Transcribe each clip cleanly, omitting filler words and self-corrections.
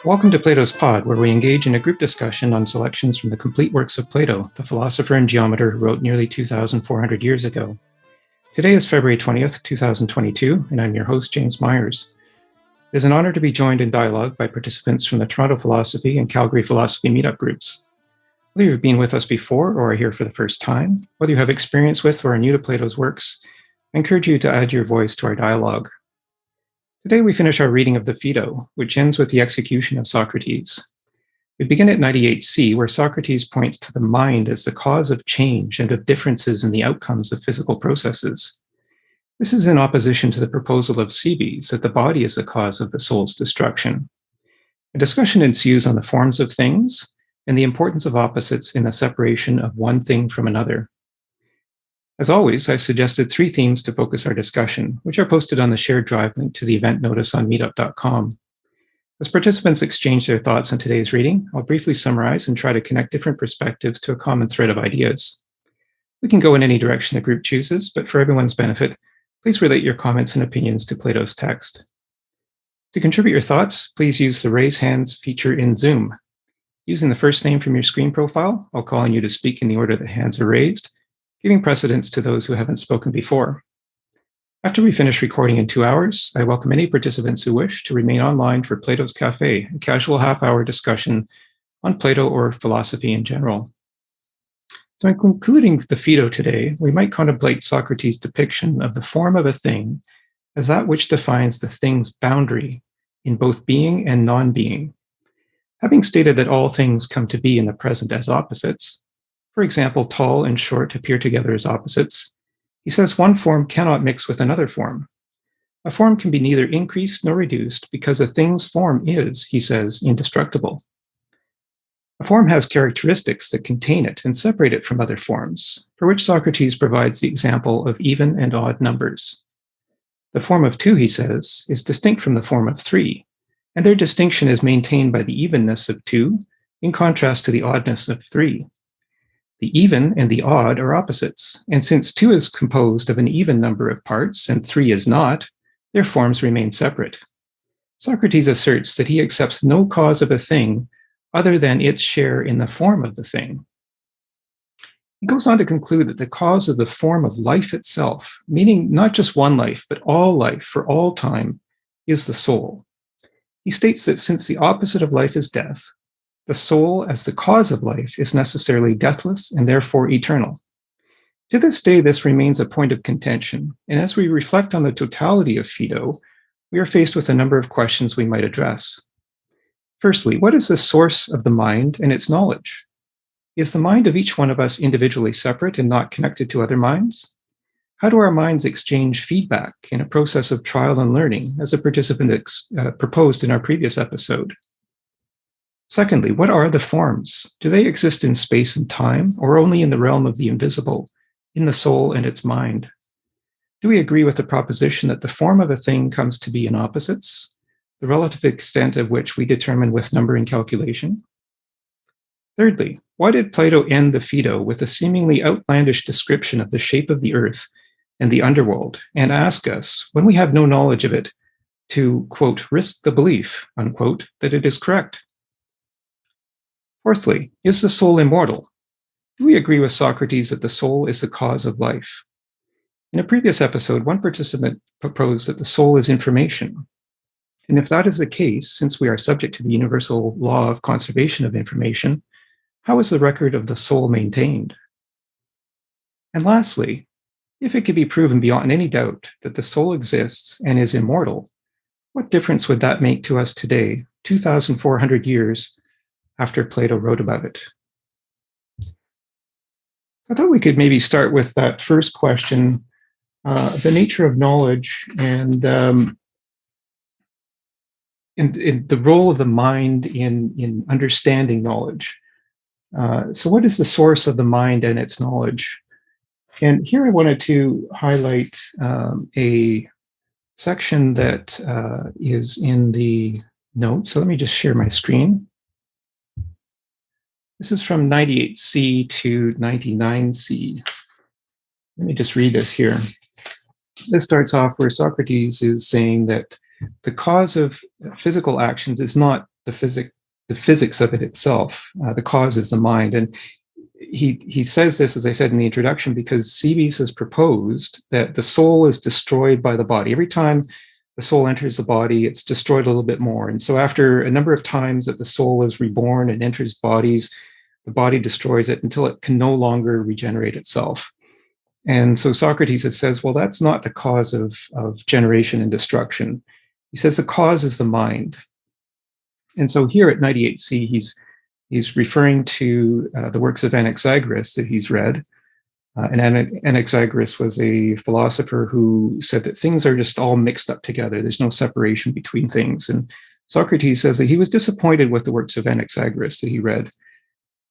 Welcome to Plato's Pod, where we engage in a group discussion on selections from the complete works of Plato, the philosopher and geometer who wrote nearly 2,400 years ago. Today is February 20th, 2022, and I'm your host, James Myers. It is an honor to be joined in dialogue by participants from the Toronto Philosophy and Calgary Philosophy Meetup groups. Whether you've been with us before or are here for the first time, whether you have experience with or are new to Plato's works, I encourage you to add your voice to our dialogue. Today we finish our reading of the Phaedo, which ends with the execution of Socrates. We begin at 98c, where Socrates points to the mind as the cause of change and of differences in the outcomes of physical processes. This is in opposition to the proposal of Cebes that the body is the cause of the soul's destruction. A discussion ensues on the forms of things and the importance of opposites in the separation of one thing from another. As always, I've suggested 3 themes to focus our discussion, which are posted on the shared drive link to the event notice on meetup.com. As participants exchange their thoughts on today's reading, I'll briefly summarize and try to connect different perspectives to a common thread of ideas. We can go in any direction the group chooses, but for everyone's benefit, please relate your comments and opinions to Plato's text. To contribute your thoughts, please use the raise hands feature in Zoom. Using the first name from your screen profile, I'll call on you to speak in the order that hands are raised, giving precedence to those who haven't spoken before. After we finish recording in 2 hours, I welcome any participants who wish to remain online for Plato's Cafe, a casual half-hour discussion on Plato or philosophy in general. So in concluding the Phaedo today, we might contemplate Socrates' depiction of the form of a thing as that which defines the thing's boundary in both being and non-being. Having stated that all things come to be in the present as opposites, for example, tall and short appear together as opposites, he says one form cannot mix with another form. A form can be neither increased nor reduced because a thing's form is, he says, indestructible. A form has characteristics that contain it and separate it from other forms, for which Socrates provides the example of even and odd numbers. The form of 2, he says, is distinct from the form of 3, and their distinction is maintained by the evenness of 2 in contrast to the oddness of 3. The even and the odd are opposites, and since 2 is composed of an even number of parts and 3 is not, their forms remain separate. Socrates asserts that he accepts no cause of a thing other than its share in the form of the thing. He goes on to conclude that the cause of the form of life itself, meaning not just one life, but all life for all time, is the soul. He states that since the opposite of life is death, the soul, as the cause of life, is necessarily deathless and therefore eternal. To this day, this remains a point of contention, and as we reflect on the totality of Phaedo, we are faced with a number of questions we might address. Firstly, what is the source of the mind and its knowledge? Is the mind of each one of us individually separate and not connected to other minds? How do our minds exchange feedback in a process of trial and learning, as a participant proposed in our previous episode? Secondly, what are the forms? Do they exist in space and time, or only in the realm of the invisible, in the soul and its mind? Do we agree with the proposition that the form of a thing comes to be in opposites, the relative extent of which we determine with number and calculation? Thirdly, why did Plato end the Phaedo with a seemingly outlandish description of the shape of the earth and the underworld, and ask us, when we have no knowledge of it, to, quote, risk the belief, unquote, that it is correct? Fourthly, is the soul immortal? Do we agree with Socrates that the soul is the cause of life? In a previous episode, one participant proposed that the soul is information. And if that is the case, since we are subject to the universal law of conservation of information, how is the record of the soul maintained? And lastly, if it could be proven beyond any doubt that the soul exists and is immortal, what difference would that make to us today, 2,400 years after Plato wrote about it? So I thought we could maybe start with that first question, the nature of knowledge and in the role of the mind in understanding knowledge. So what is the source of the mind and its knowledge? And here I wanted to highlight a section that is in the notes. So let me just share my screen. This is from 98C to 99C. Let me just read this here. This starts off where Socrates is saying that the cause of physical actions is not the physics of it itself. The cause is the mind. And he says this, as I said in the introduction, because Cebes has proposed that the soul is destroyed by the body. Every time the soul enters the body, it's destroyed a little bit more. And so after a number of times that the soul is reborn and enters bodies, the body destroys it until it can no longer regenerate itself. And so Socrates says, well, that's not the cause of generation and destruction. He says the cause is the mind. And so here at 98C, he's referring to the works of Anaxagoras that he's read. And Anaxagoras was a philosopher who said that things are just all mixed up together. There's no separation between things. And Socrates says that he was disappointed with the works of Anaxagoras that he read.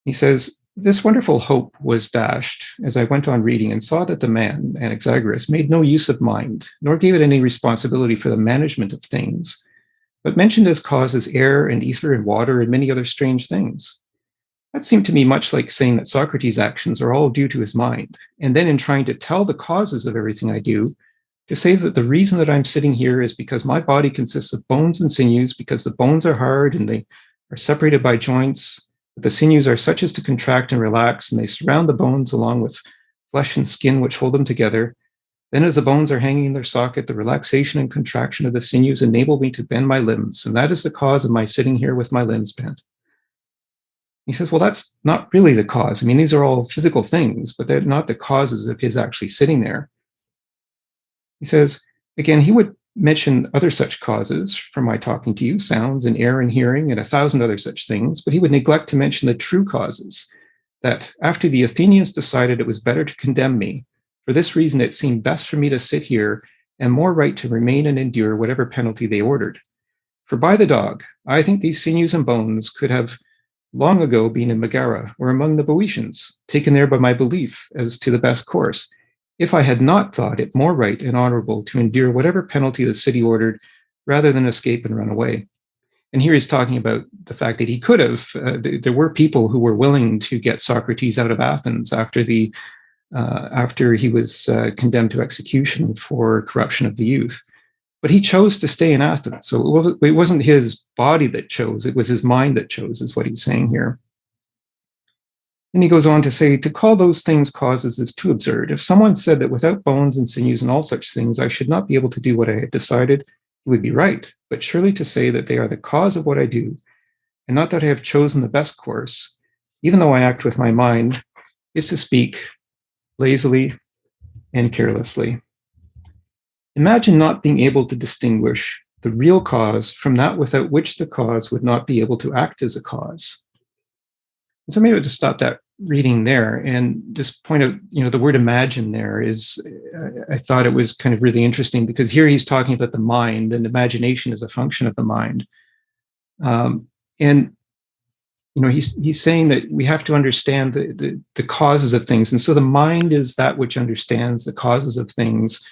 He says, this wonderful hope was dashed as I went on reading and saw that the man, Anaxagoras, made no use of mind, nor gave it any responsibility for the management of things, but mentioned as causes air and ether and water and many other strange things. That seemed to me much like saying that Socrates' actions are all due to his mind, and then in trying to tell the causes of everything I do, to say that the reason that I'm sitting here is because my body consists of bones and sinews, because the bones are hard and they are separated by joints, but the sinews are such as to contract and relax, and they surround the bones along with flesh and skin which hold them together. Then as the bones are hanging in their socket, the relaxation and contraction of the sinews enable me to bend my limbs, and that is the cause of my sitting here with my limbs bent. He says, well, that's not really the cause. I mean, these are all physical things, but they're not the causes of his actually sitting there. He says, again, he would mention other such causes from my talking to you, sounds and air and hearing and 1,000 other such things, but he would neglect to mention the true causes, that after the Athenians decided it was better to condemn me, for this reason it seemed best for me to sit here and more right to remain and endure whatever penalty they ordered. For by the dog, I think these sinews and bones could have long ago been in Megara or among the Boeotians, taken there by my belief as to the best course, if I had not thought it more right and honorable to endure whatever penalty the city ordered rather than escape and run away. And here he's talking about the fact that he could have, there were people who were willing to get Socrates out of Athens after he was condemned to execution for corruption of the youth. But he chose to stay in Athens. So it wasn't his body that chose, it was his mind that chose, is what he's saying here. And he goes on to say, to call those things causes is too absurd. If someone said that without bones and sinews and all such things, I should not be able to do what I had decided, he would be right. But surely to say that they are the cause of what I do, and not that I have chosen the best course, even though I act with my mind, is to speak lazily and carelessly. Imagine not being able to distinguish the real cause from that without which the cause would not be able to act as a cause. And so maybe I'll just stop that reading there and just point out, the word imagine there is, I thought it was kind of really interesting because here he's talking about the mind and imagination is a function of the mind. And he's saying that we have to understand the causes of things. And so the mind is that which understands the causes of things.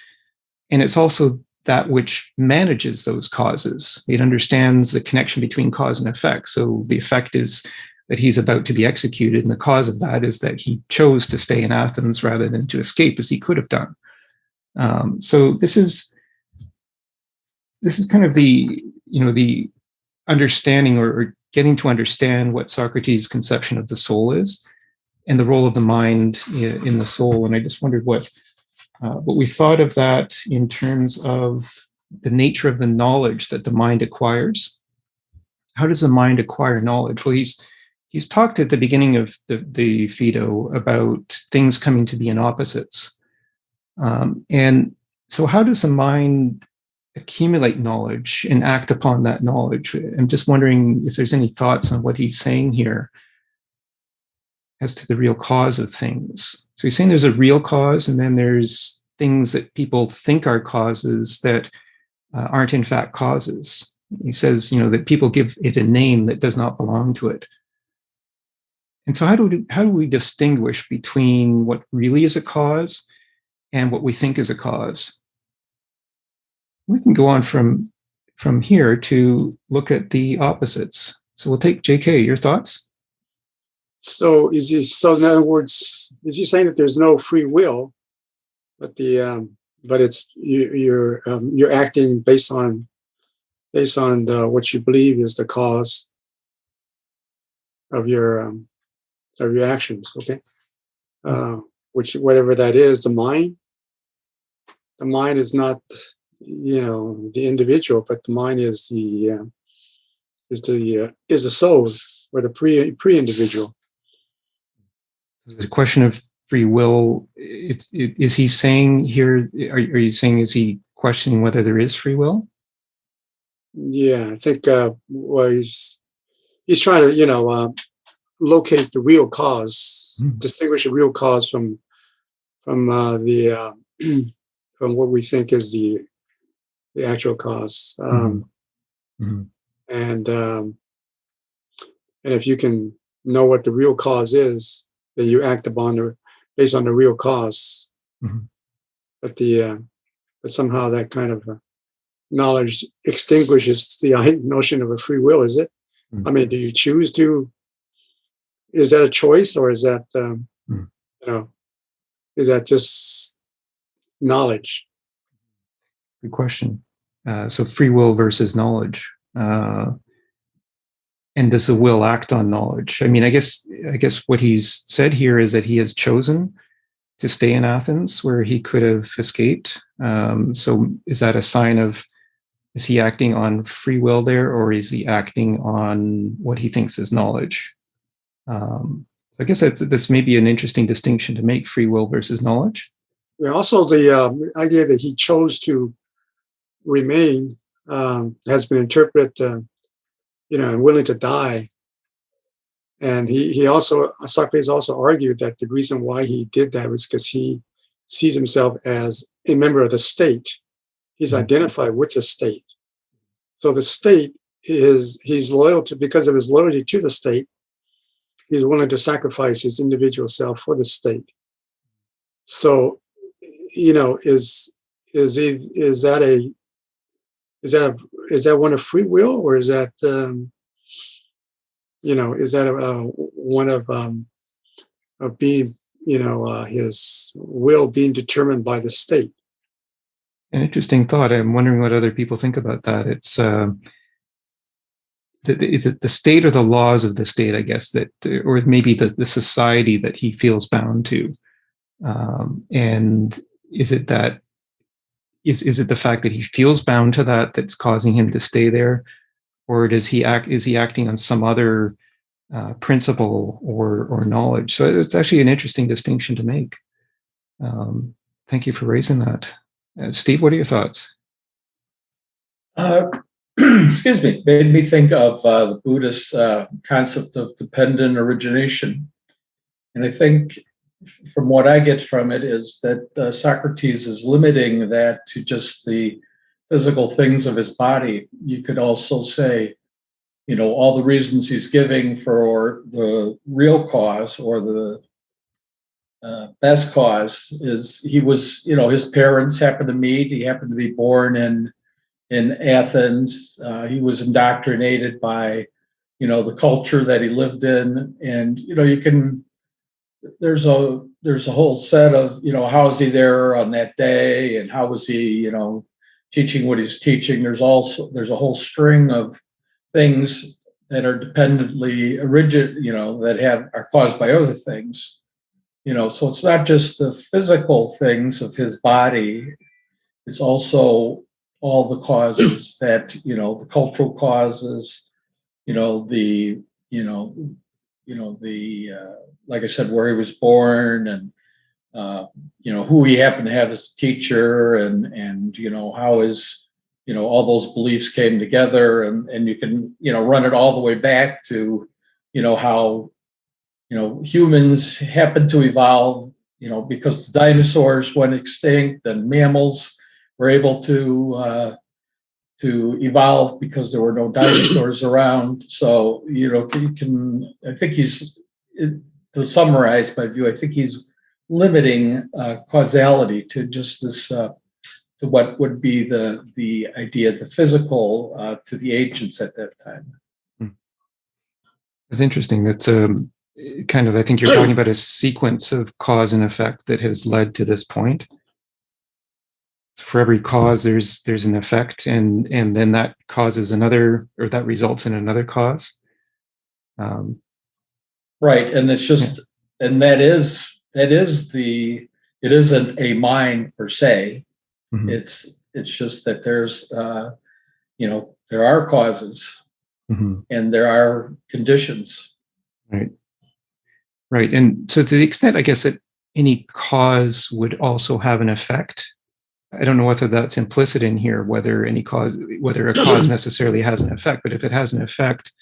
And it's also that which manages those causes. It understands the connection between cause and effect. So the effect is that he's about to be executed. And the cause of that is that he chose to stay in Athens rather than to escape as he could have done. So this is kind of the understanding or getting to understand what Socrates' conception of the soul is and the role of the mind in the soul. And I just wondered what we thought of that in terms of the nature of the knowledge that the mind acquires. How does the mind acquire knowledge? Well, he's talked at the beginning of the Phaedo about things coming to be in opposites. And so how does the mind accumulate knowledge and act upon that knowledge? I'm just wondering if there's any thoughts on what he's saying here as to the real cause of things. So he's saying there's a real cause, and then there's things that people think are causes that aren't in fact causes. He says, that people give it a name that does not belong to it. And so how do we distinguish between what really is a cause and what we think is a cause? We can go on from here to look at the opposites. So we'll take JK, your thoughts? So in other words, is he saying that there's no free will, but it's you're acting based on what you believe is the cause, of your actions. Okay, which whatever that is, the mind. The mind is not, the individual, but the mind is the soul or the pre-individual. The question of free will. Is he saying here? Are you saying, is he questioning whether there is free will? Yeah, I think he's trying to locate the real cause, distinguish the real cause from the from what we think is the actual cause. And if you can know what the real cause is, then you act based on the real cause. But but somehow that kind of knowledge extinguishes the notion of a free will. Is it? I mean, do you choose to? Is that a choice, or is that is that just knowledge? Good question. So free will versus knowledge. And does the will act on knowledge? I mean, I guess what he's said here is that he has chosen to stay in Athens where he could have escaped. So is that a sign of, is he acting on free will there, or is he acting on what he thinks is knowledge? So I guess this may be an interesting distinction to make, free will versus knowledge. Yeah, also the idea that he chose to remain has been interpreted, and willing to die. And Socrates also argued that the reason why he did that was because he sees himself as a member of the state. He's identified with the state. So the state he's loyal to, because of his loyalty to the state, he's willing to sacrifice his individual self for the state. So, is that one of free will, or is that is that one of being, his will being determined by the state? An interesting thought. I'm wondering what other people think about that. It's is it the state or the laws of the state, I guess, that, or maybe the society that he feels bound to? And is it that, is it the fact that he feels bound to that that's causing him to stay there, or is he acting on some other principle or knowledge? So it's actually an interesting distinction to make. Thank you for raising that. Steve, what are your thoughts? Excuse me, made me think of the Buddhist concept of dependent origination. And I think from what I get from it is that Socrates is limiting that to just the physical things of his body. You could also say, all the reasons he's giving for the real cause, or the best cause, is he was, his parents happened to meet. He happened to be born in Athens. He was indoctrinated by, the culture that he lived in, and there's a whole set of, how is he there on that day, and how was he, teaching what he's teaching. There's a whole string of things that are dependently rigid, that are caused by other things. So it's not just the physical things of his body, it's also all the causes that, the cultural causes, the like I said, where he was born, and who he happened to have as a teacher, and how his, all those beliefs came together, and you can, run it all the way back to, how, humans happened to evolve, because the dinosaurs went extinct and mammals were able to evolve because there were no dinosaurs around. So, I think to summarize my view, I think he's limiting causality to just this, to what would be the idea of the physical to the ancients at that time. It's interesting. That's kind of, I think you're talking about a sequence of cause and effect that has led to this point. So for every cause, there's an effect, and then that causes another, or that results in another cause. Right, and it's just, and it isn't a mind per se. Mhm. It's just that there's there are causes Mhm. and there are conditions. Right. Right. And so to the extent, I guess, that any cause would also have an effect, I don't know whether that's implicit in here, whether a cause necessarily has an effect, but if it has an effect,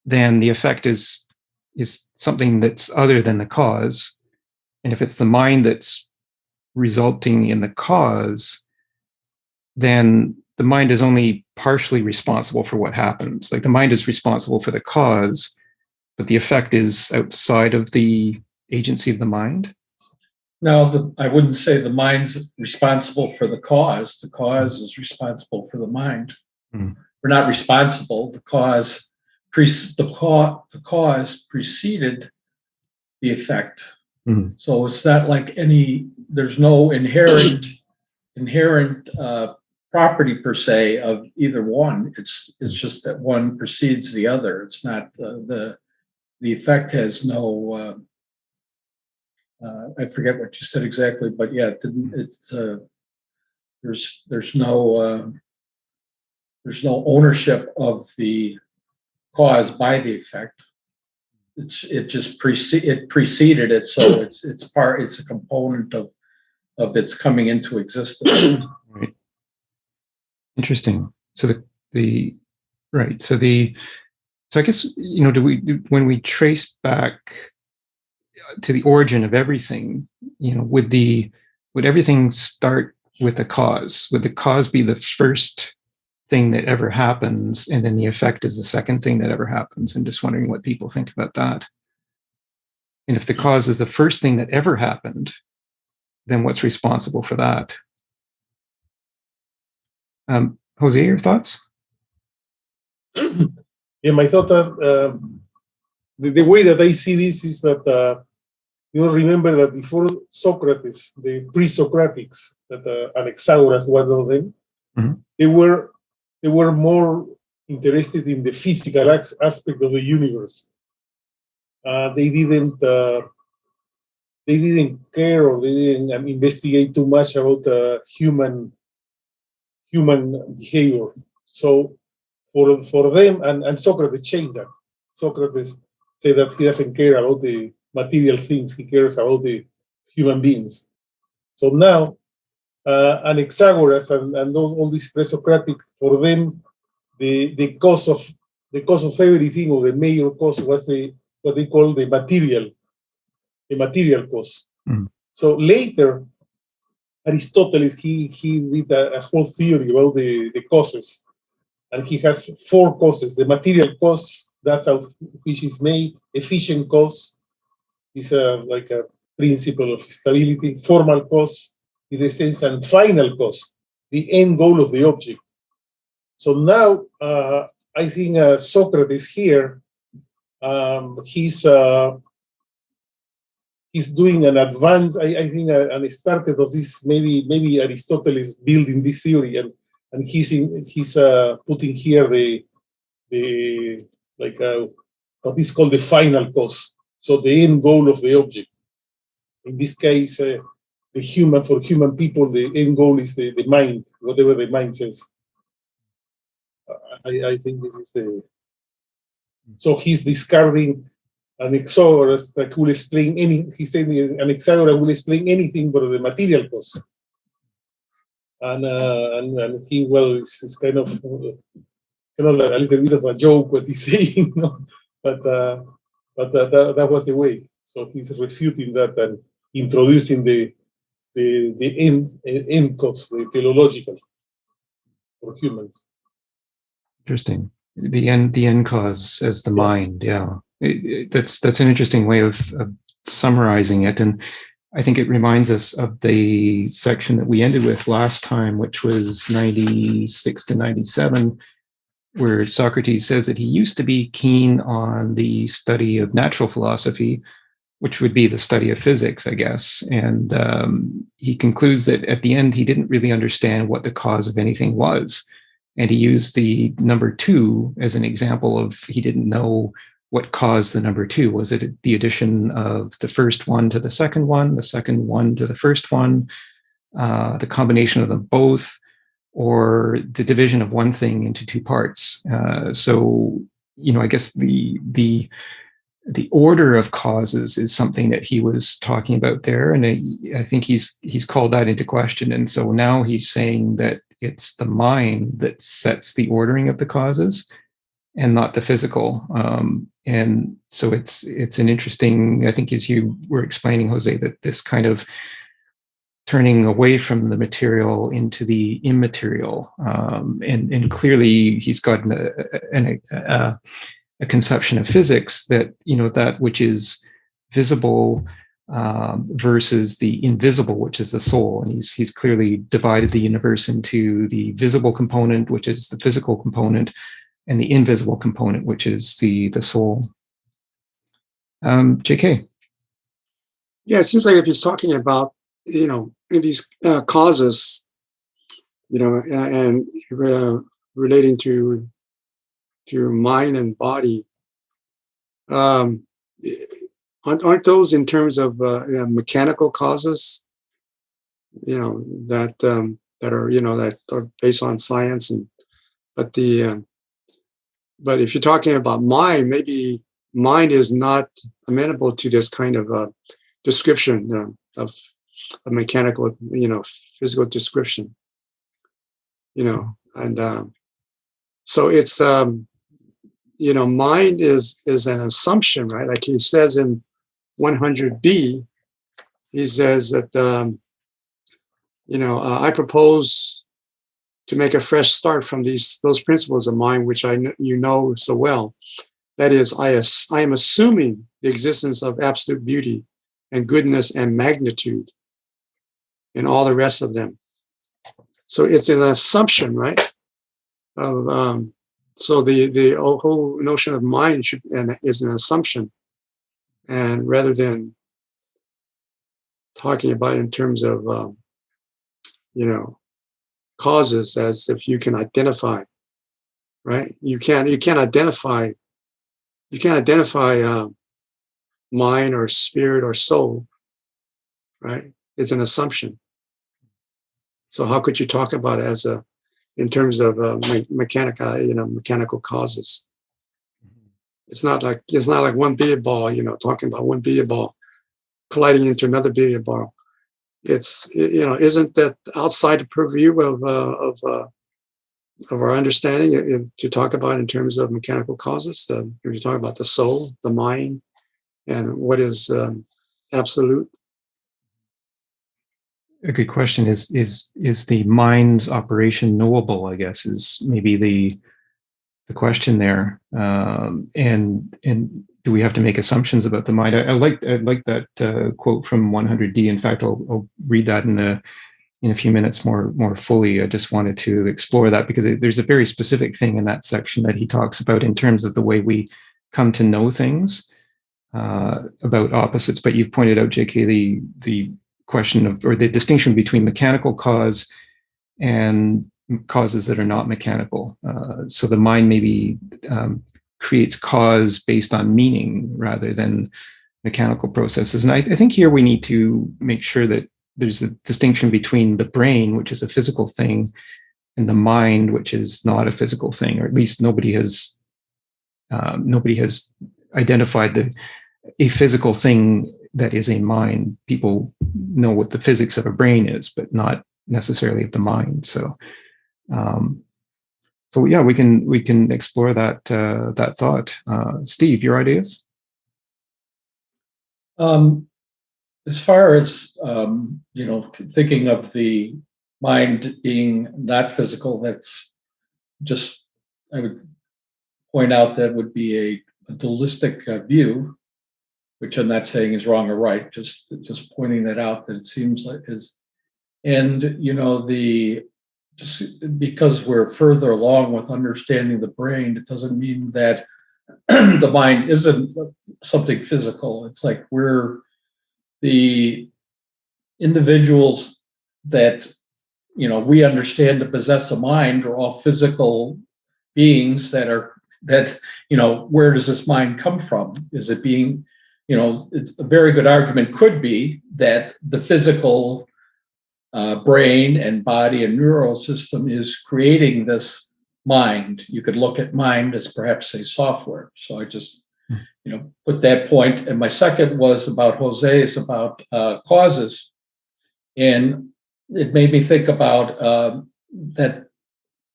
then the effect is something that's other than the cause. And if it's the mind that's resulting in the cause, then the mind is only partially responsible for what happens. Like the mind is responsible for the cause, but the effect is outside of the agency of the mind. Now, I wouldn't say the mind's responsible for the cause. The cause is responsible for the mind. Mm. We're not responsible. The cause preceded the effect. Mm. So it's not like there's no inherent property per se of either one. It's just that one precedes the other. It's not the effect has no. I forget what you said exactly, but yeah, it's there's no ownership of the cause by the effect. It preceded it, so it's a component of its coming into existence. Right. Interesting. So the right. So I guess, when we trace back to the origin of everything, would everything start with a cause? Would the cause be the first thing that ever happens, and then the effect is the second thing that ever happens? I'm just wondering what people think about that. And if the cause is the first thing that ever happened, then what's responsible for that? Jose, your thoughts? Yeah, my thought is the way that I see this is that remember that before Socrates, the pre-Socratics, that Anaxagoras, one of them, Mhm. they were more interested in the physical aspect of the universe. They didn't care, or they didn't investigate too much about human behavior. So for them, and Socrates changed that. Socrates said that he doesn't care about the material things; he cares about the human beings. So now, Anaxagoras and all these pre-Socratic, for them, the cause of everything, or the major cause, was what they call the material cause. Mm. So later, Aristotle he did a whole theory about the causes, and he has four causes: the material cause, that's how fish is made; efficient cause is like a principle of stability; formal cause, in a sense; and final cause, the end goal of the object. So now, I think Socrates here, he's doing an advance. I think an started of this. Maybe Aristotle is building this theory, and he's putting here the like what is called the final cause. So the end goal of the object. In this case, for human people, the end goal is the mind, whatever the mind says. I think this is the. So he's discarding Anaxagoras that will explain any. He said Anaxagoras will explain anything but the material cause. And he, well, it's kind of a little bit of a joke what he's saying, but that was the way. So he's refuting that and introducing the end cause, the teleological for humans. Interesting. The end cause as the mind. Yeah, that's an interesting way of summarizing it, and I think it reminds us of the section that we ended with last time, which was 96 to 97, where Socrates says that he used to be keen on the study of natural philosophy, which would be the study of physics, I guess. And he concludes that at the end, he didn't really understand what the cause of anything was. And he used the number 2 as an example of he didn't know what caused the number 2? Was it the addition of the first one to the second one to the first one, the combination of them both, or the division of one thing into 2 parts? So, I guess the order of causes is something that he was talking about there, and I think he's called that into question. And so now he's saying that it's the mind that sets the ordering of the causes, and not the physical. And so it's an interesting, I think, as you were explaining, Jose, that this kind of turning away from the material into the immaterial, and clearly he's got a conception of physics that, that which is visible versus the invisible, which is the soul. And he's clearly divided the universe into the visible component, which is the physical component, and the invisible component, which is the soul. JK. Yeah, it seems like if he's talking about, these causes, and relating to mind and body, aren't those in terms of mechanical causes, that are, that are based on science, but if you're talking about mind, maybe mind is not amenable to this kind of description of a mechanical, physical description, and so it's, mind is an assumption, right? Like he says in 100b, he says that, I propose to make a fresh start from those principles of mind, which you know so well. That is, I am assuming the existence of absolute beauty and goodness and magnitude in all the rest of them. So it's an assumption, right? So the whole notion of mind is an assumption, and rather than talking about in terms of causes, as if you can identify, right? You can't identify mind or spirit or soul, right? It's an assumption. So how could you talk about it in terms of mechanical causes? It's not like one billiard ball, talking about one billiard ball colliding into another billiard ball. It's, isn't that outside the purview of our understanding to talk about in terms of mechanical causes? If you talk about the soul, the mind, and what is absolute. A good question is the mind's operation knowable, I guess, is maybe the question there. And do we have to make assumptions about the mind? I like that quote from 100D. In fact, I'll read that in a few minutes more fully. I just wanted to explore that because there's a very specific thing in that section that he talks about in terms of the way we come to know things about opposites. But you've pointed out, JK, the question of, or the distinction between mechanical cause and causes that are not mechanical. So the mind maybe creates cause based on meaning rather than mechanical processes. And I think here we need to make sure that there's a distinction between the brain, which is a physical thing, and the mind, which is not a physical thing, or at least nobody has identified a physical thing that is a mind. People know what the physics of a brain is, but not necessarily of the mind. So yeah, we can explore that thought. Steve, your ideas? As far as thinking of the mind being not physical, that's just, I would point out that would be a dualistic view, which I'm not saying is wrong or right, just pointing that out, that it seems like is. And just because we're further along with understanding the brain, it doesn't mean that the mind isn't something physical. It's like we're the individuals that we understand to possess a mind are all physical beings that are that, where does this mind come from? Is it being, it's a very good argument could be that the physical brain and body and neural system is creating this mind. You could look at mind as perhaps a software. So I just, put that point. And my second was about Jose's about causes. And it made me think about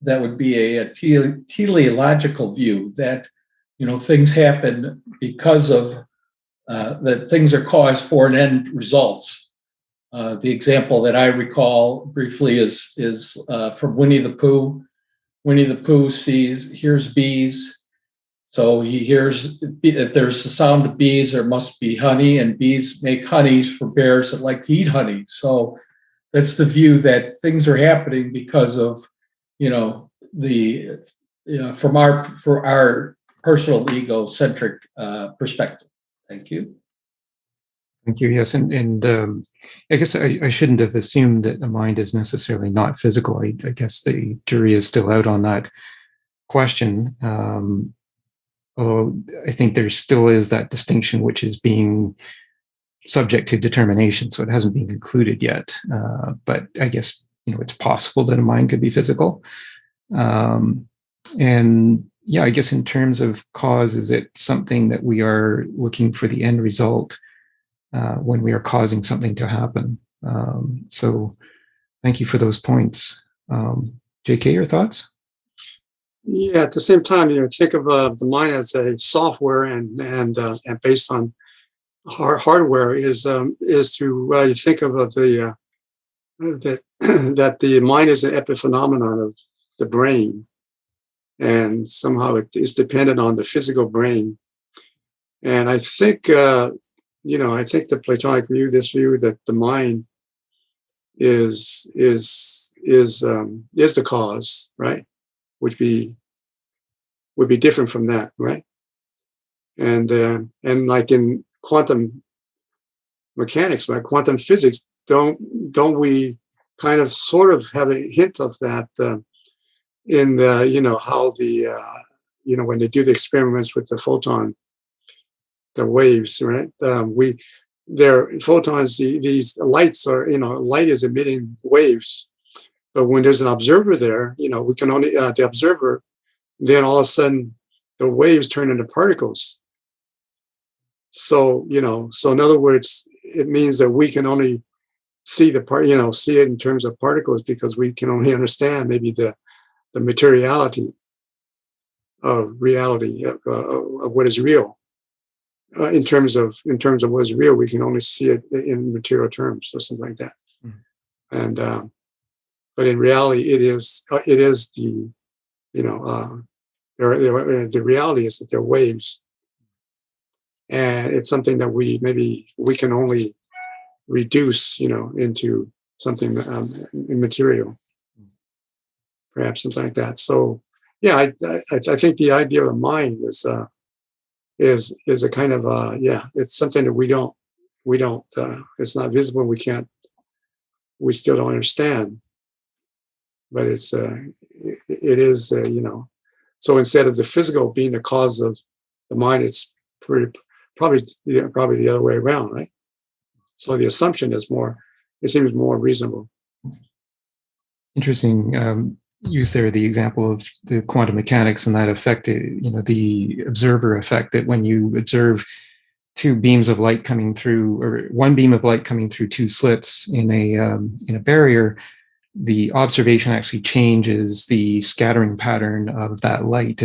that would be a teleological view that, things happen because of that things are caused for an end results. The example that I recall briefly is from Winnie the Pooh. Winnie the Pooh hears bees. So he hears if there's the sound of bees, there must be honey, and bees make honeys for bears that like to eat honey. So that's the view that things are happening because of, for our personal egocentric perspective. Thank you. Thank you. Yes, and I guess I shouldn't have assumed that the mind is necessarily not physical. I guess the jury is still out on that question. Although I think there still is that distinction, which is being subject to determination, so it hasn't been concluded yet. But I guess it's possible that a mind could be physical. And yeah, I guess in terms of cause, is it something that we are looking for the end result when we are causing something to happen? So thank you for those points. JK, your thoughts? Yeah, at the same time, think of the mind as a software and based on hardware is to you think of the that the mind is an epiphenomenon of the brain, and somehow it is dependent on the physical brain. And I think I think the Platonic view, this view that the mind is the cause, right? Would be different from that, right? And like in quantum mechanics, like quantum physics, don't we kind of sort of have a hint of that in the how the when they do the experiments with the photon, the waves, right? Their photons, these lights are light is emitting waves, but when there's an observer there, we can only the observer. Then all of a sudden, the waves turn into particles. So, so in other words, it means that we can only see see it in terms of particles because we can only understand maybe the materiality of reality of what is real. In terms of what is real, we can only see it in material terms or something like that. And but in reality, it is the the reality is that they're waves, and it's something that we can only reduce into something immaterial, perhaps something like that. So yeah, I think the idea of the mind is a kind of it's something that we don't it's not visible, we still don't understand, but it is so instead of the physical being the cause of the mind, it's probably the other way around, right? So the assumption is it seems more reasonable. Interesting. Use there the example of the quantum mechanics and that effect, the observer effect, that when you observe two beams of light coming through, or one beam of light coming through two slits in a barrier, the observation actually changes the scattering pattern of that light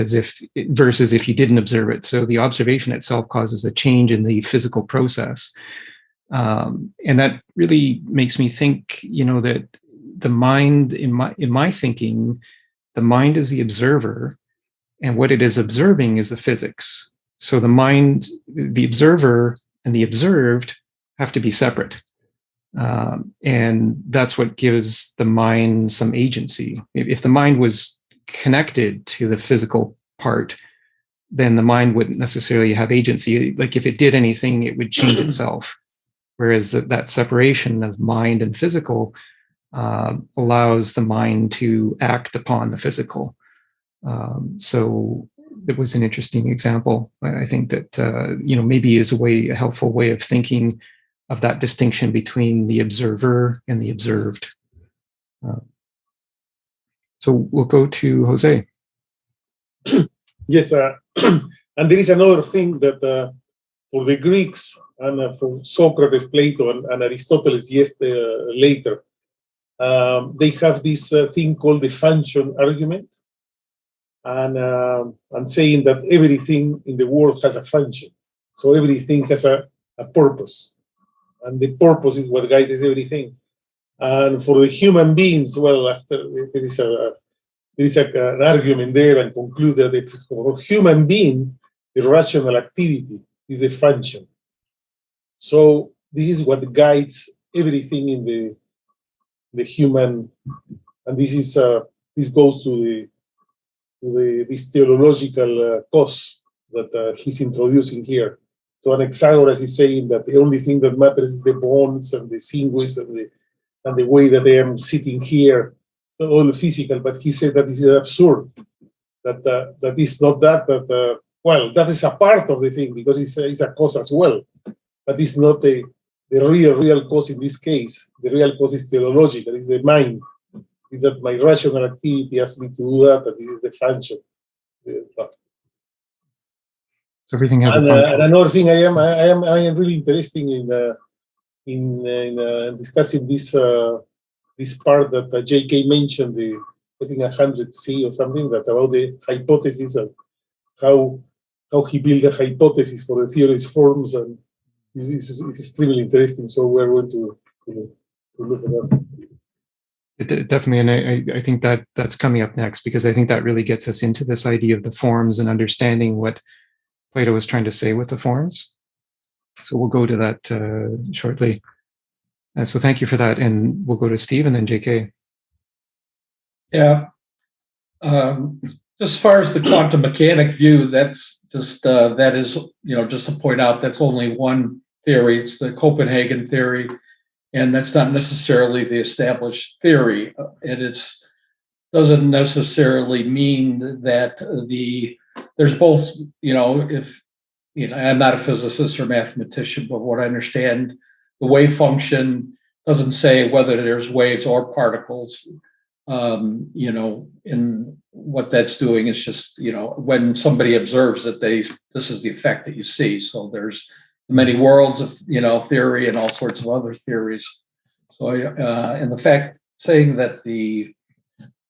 versus if you didn't observe it. So the observation itself causes a change in the physical process. And that really makes me think, that the mind, in my thinking, the mind is the observer, and what it is observing is the physics. So the mind, the observer, and the observed have to be separate. And that's what gives the mind some agency. If the mind was connected to the physical part, then the mind wouldn't necessarily have agency. Like if it did anything, it would change itself. Whereas that separation of mind and physical allows the mind to act upon the physical. So that was an interesting example. I think that maybe is a helpful way of thinking of that distinction between the observer and the observed. So we'll go to Jose. Yes, and there is another thing that for the Greeks and for Socrates, Plato, and Aristotle, later, they have this thing called the function argument, and saying that everything in the world has a function. So everything has a purpose, and the purpose is what guides everything. And for the human beings, well, after there is an argument there, and conclude that for a human being, the rational activity is a function. So this is what guides everything in the human, and this goes to this theological cause that he's introducing here. So Anaxagoras is saying that the only thing that matters is the bones and the sinews and the way that I am sitting here, so all physical. But he said that this is absurd. That is not that. Well, that is a part of the thing because it's a cause as well, but it's not the real cause in this case. The real cause is theological. It's the mind. Is that my rational activity asks me to do that, and this is the function. So everything has a function. And another thing, I am really interested in discussing this part that J.K. mentioned, I think 100C or something, that about the hypothesis and how he built a hypothesis for the theory's forms, and it's extremely interesting. So we're going to look at that. Definitely, and I think that's coming up next, because I think that really gets us into this idea of the forms and understanding what Plato was trying to say with the forms. So we'll go to that shortly. So thank you for that, and we'll go to Steve and then JK. Yeah. As far as the quantum mechanic view, that's just that is, just to point out, that's only one theory. It's the Copenhagen theory. And that's not necessarily the established theory. And it doesn't necessarily mean that there's both, if, I'm not a physicist or mathematician, but what I understand, the wave function doesn't say whether there's waves or particles. In what that's doing is just, when somebody observes it, this is the effect that you see. So there's many worlds of, theory and all sorts of other theories. So, and the fact saying that the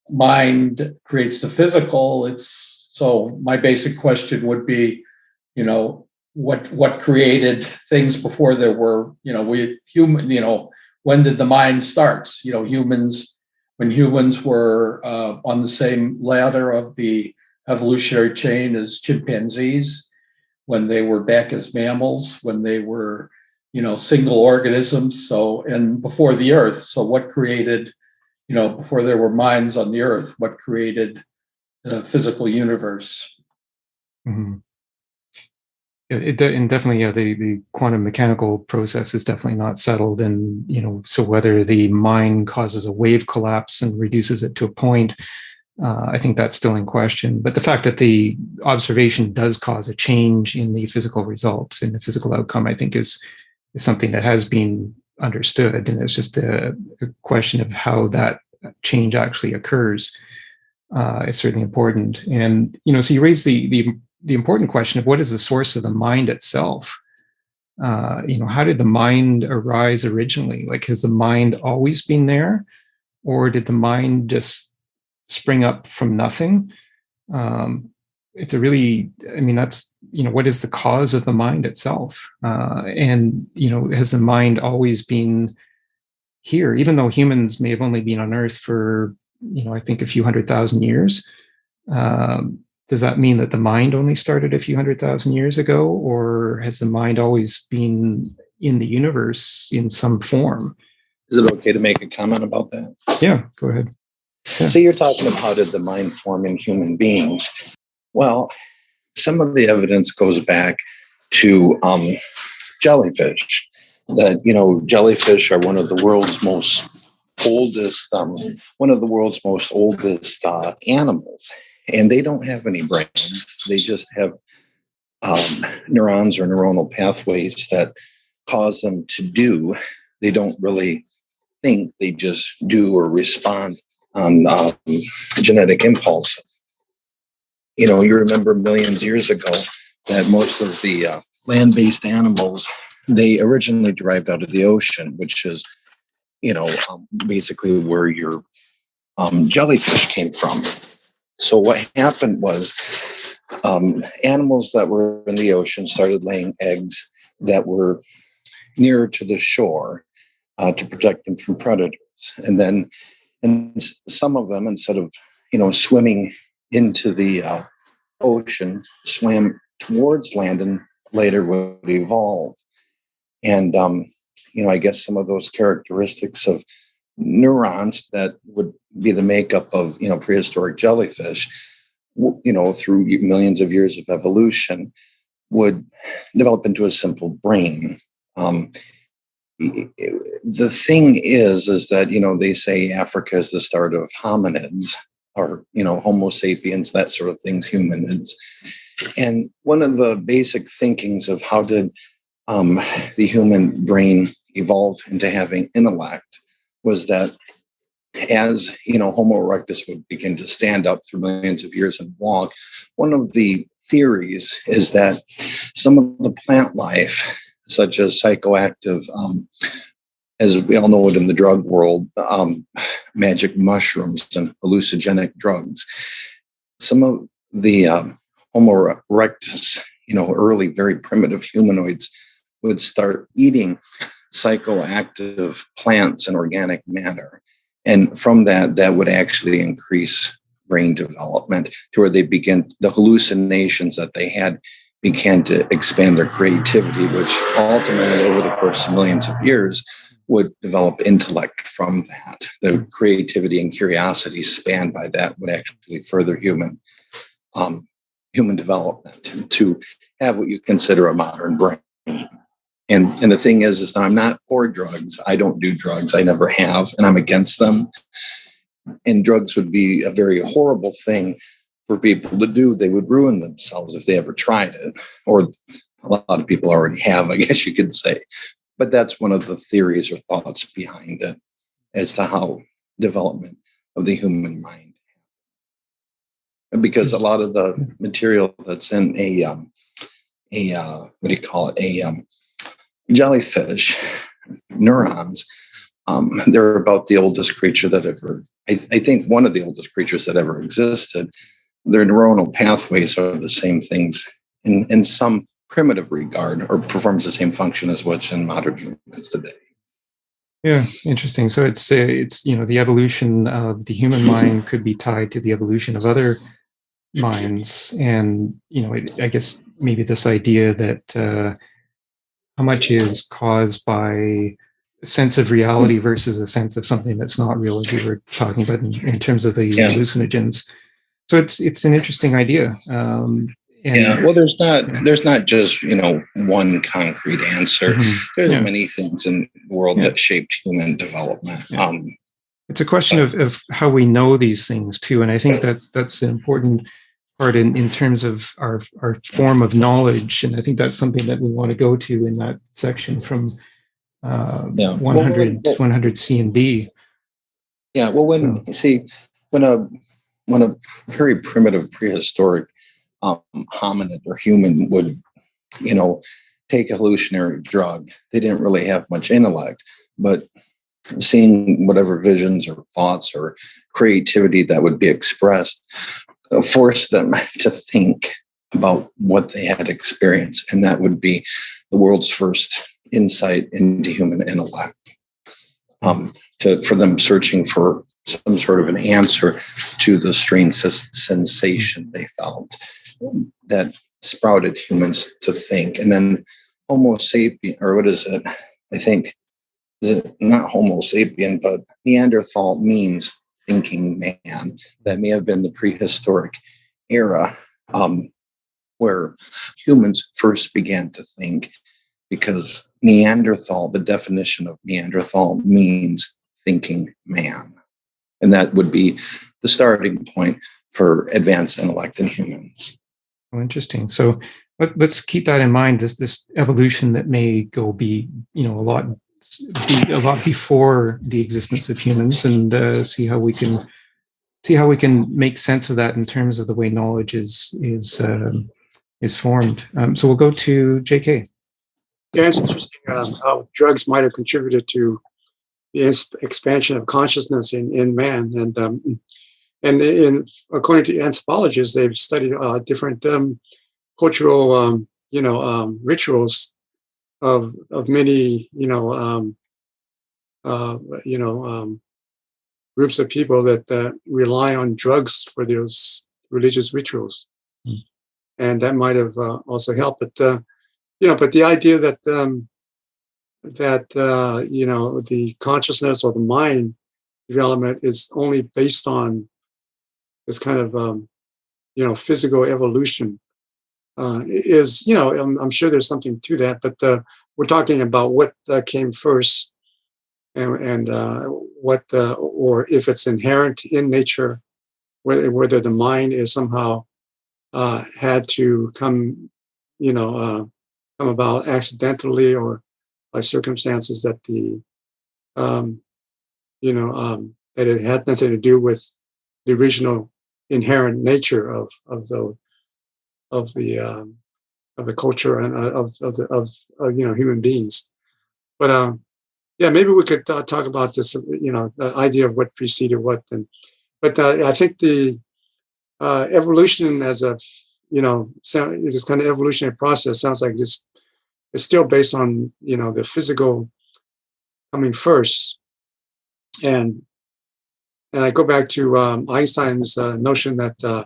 mind creates the physical, so my basic question would be, what created things before there were, when did the mind start? When humans were on the same ladder of the evolutionary chain as chimpanzees, when they were back as mammals, when they were, single organisms. So, and before the earth. So what created, before there were minds on the earth, what created the physical universe? Mm-hmm. And definitely, the quantum mechanical process is definitely not settled. And, so whether the mind causes a wave collapse and reduces it to a point, I think that's still in question. But the fact that the observation does cause a change in the physical result, in the physical outcome, I think is something that has been understood. And it's just a question of how that change actually occurs. It's certainly important. And, so you raise the important question of what is the source of the mind itself? How did the mind arise originally? Like, has the mind always been there? Or did the mind just spring up from nothing? It's a really, that's, what is the cause of the mind itself? And, has the mind always been here, even though humans may have only been on Earth for, I think a few 100,000 years? Does that mean that the mind only started a few 100,000 years ago, or has the mind always been in the universe in some form? Is it okay to make a comment about that? Yeah, go ahead. Yeah. So you're talking about how did the mind form in human beings? Well, some of the evidence goes back to jellyfish. That, jellyfish are one of the world's most oldest animals. and they don't have any brains. They just have neurons or neuronal pathways that cause them to do. They don't really think, they just do or respond on genetic impulse. You know, you remember millions of years ago that most of the land-based animals, they originally derived out of the ocean, which is, you know, basically where your jellyfish came from. So what happened was animals that were in the ocean started laying eggs that were nearer to the shore to protect them from predators. And then some of them, instead of, you know, swimming into the ocean, swam towards land and later would evolve. And, you know, I guess some of those characteristics of neurons that would be the makeup of, you know, prehistoric jellyfish, you know, through millions of years of evolution would develop into a simple brain. The thing is that, you know, they say Africa is the start of hominids, or, you know, Homo sapiens, that sort of things, humanids. And one of the basic thinkings of how did the human brain evolve into having intellect was that as, you know, Homo erectus would begin to stand up through millions of years and walk, one of the theories is that some of the plant life, such as psychoactive, as we all know it in the drug world, magic mushrooms and hallucinogenic drugs, some of the Homo erectus, you know, early, very primitive humanoids would start eating psychoactive plants in organic matter. And from that would actually increase brain development to where they begin, the hallucinations that they had began to expand their creativity, which ultimately over the course of millions of years would develop intellect from that. The creativity and curiosity spanned by that would actually further human development to have what you consider a modern brain. And the thing is that I'm not for drugs. I don't do drugs. I never have, and I'm against them. And drugs would be a very horrible thing for people to do. They would ruin themselves if they ever tried it, or a lot of people already have, I guess you could say. But that's one of the theories or thoughts behind it as to how development of the human mind. Because a lot of the material that's in jellyfish neurons, they're about the oldest creature that ever, I think one of the oldest creatures that ever existed. Their neuronal pathways are the same things in some primitive regard, or performs the same function as what's in modern humans today. Yeah, interesting. So it's you know, the evolution of the human mind could be tied to the evolution of other minds, and you know, I guess maybe this idea that how much is caused by a sense of reality versus a sense of something that's not real, as we were talking about in terms of the hallucinogens. So it's an interesting idea. Well, there's not just, you know, one concrete answer. There's many things in the world that shaped human development. It's a question of how we know these things too, and I think that's an important part in terms of our form of knowledge, and I think that's something that we want to go to in that section from 100 to 100 C and D. Yeah, well, when a very primitive prehistoric hominid or human would, you know, take a hallucinatory drug, they didn't really have much intellect, but seeing whatever visions or thoughts or creativity that would be expressed forced them to think about what they had experienced, and that would be the world's first insight into human intellect. For them searching for some sort of an answer to the strange sensation they felt that sprouted humans to think. And then Homo sapien, or what is it? I think, is it not Homo sapien, but Neanderthal means thinking man. That may have been the prehistoric era where humans first began to think, because Neanderthal, the definition of Neanderthal means thinking man. And that would be the starting point for advanced intellect in humans. Oh, interesting. So let's keep that in mind. This evolution that may go be a lot before the existence of humans, and see how we can make sense of that in terms of the way knowledge is formed. So we'll go to J.K. Yeah, it's interesting how drugs might have contributed to the expansion of consciousness in man, and according to anthropologists, they've studied different cultural rituals of many groups of people that rely on drugs for those religious rituals, and that might have also helped. But but the idea that the consciousness or the mind development is only based on this kind of physical evolution is I'm sure there's something to that, but we're talking about what came first, and what or if it's inherent in nature, whether the mind is somehow had to come about accidentally or by circumstances that that it had nothing to do with the original inherent nature of the culture and of human beings. But yeah, maybe we could talk about this, the idea of what preceded what. But I think the evolution as a, this kind of evolutionary process sounds like it's still based on, the physical coming first. And I go back to Einstein's notion that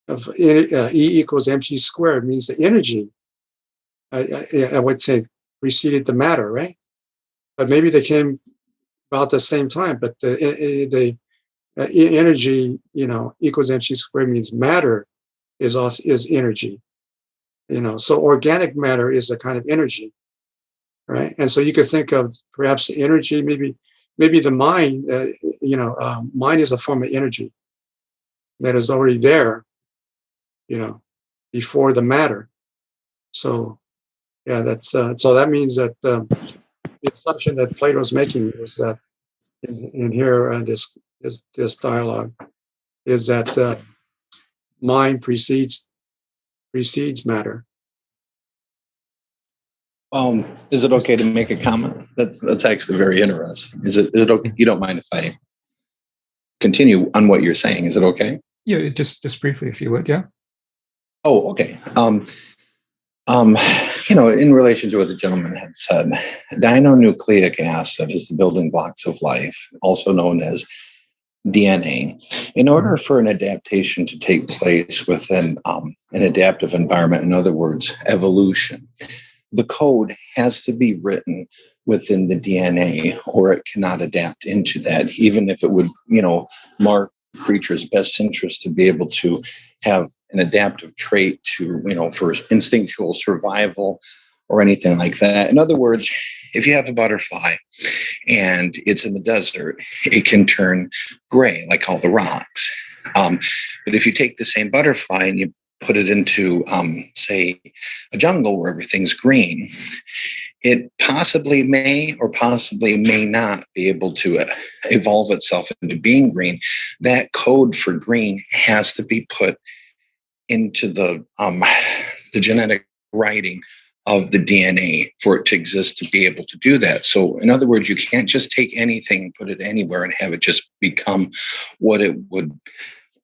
of E equals mc squared means the energy, I would say, preceded the matter, right? But maybe they came about the same time. But the energy, equals mc squared means matter is energy. So organic matter is a kind of energy, right? And so you could think of perhaps energy, maybe the mind, mind is a form of energy that is already there, before the matter. So yeah, that's so that means that the assumption that Plato's making is that in here this dialogue is that mind precedes matter. Is it okay to make a comment? That's actually very interesting. Is it okay? You don't mind if I continue on what you're saying? Is it okay? Yeah, just briefly, if you would. Yeah. Oh, okay. In relation to what the gentleman had said, dinonucleic acid is the building blocks of life, also known as DNA. In order for an adaptation to take place within an adaptive environment, in other words, evolution, the code has to be written within the DNA, or it cannot adapt into that, even if it would, mark creature's best interest to be able to have an adaptive trait to, for instinctual survival or anything like that. In other words, if you have a butterfly and it's in the desert, it can turn gray like all the rocks. But if you take the same butterfly and you put it into, say, a jungle where everything's green, it possibly may or possibly may not be able to evolve itself into being green. That code for green has to be put into the genetic writing of the DNA for it to exist to be able to do that. So in other words, you can't just take anything, put it anywhere and have it just become what it would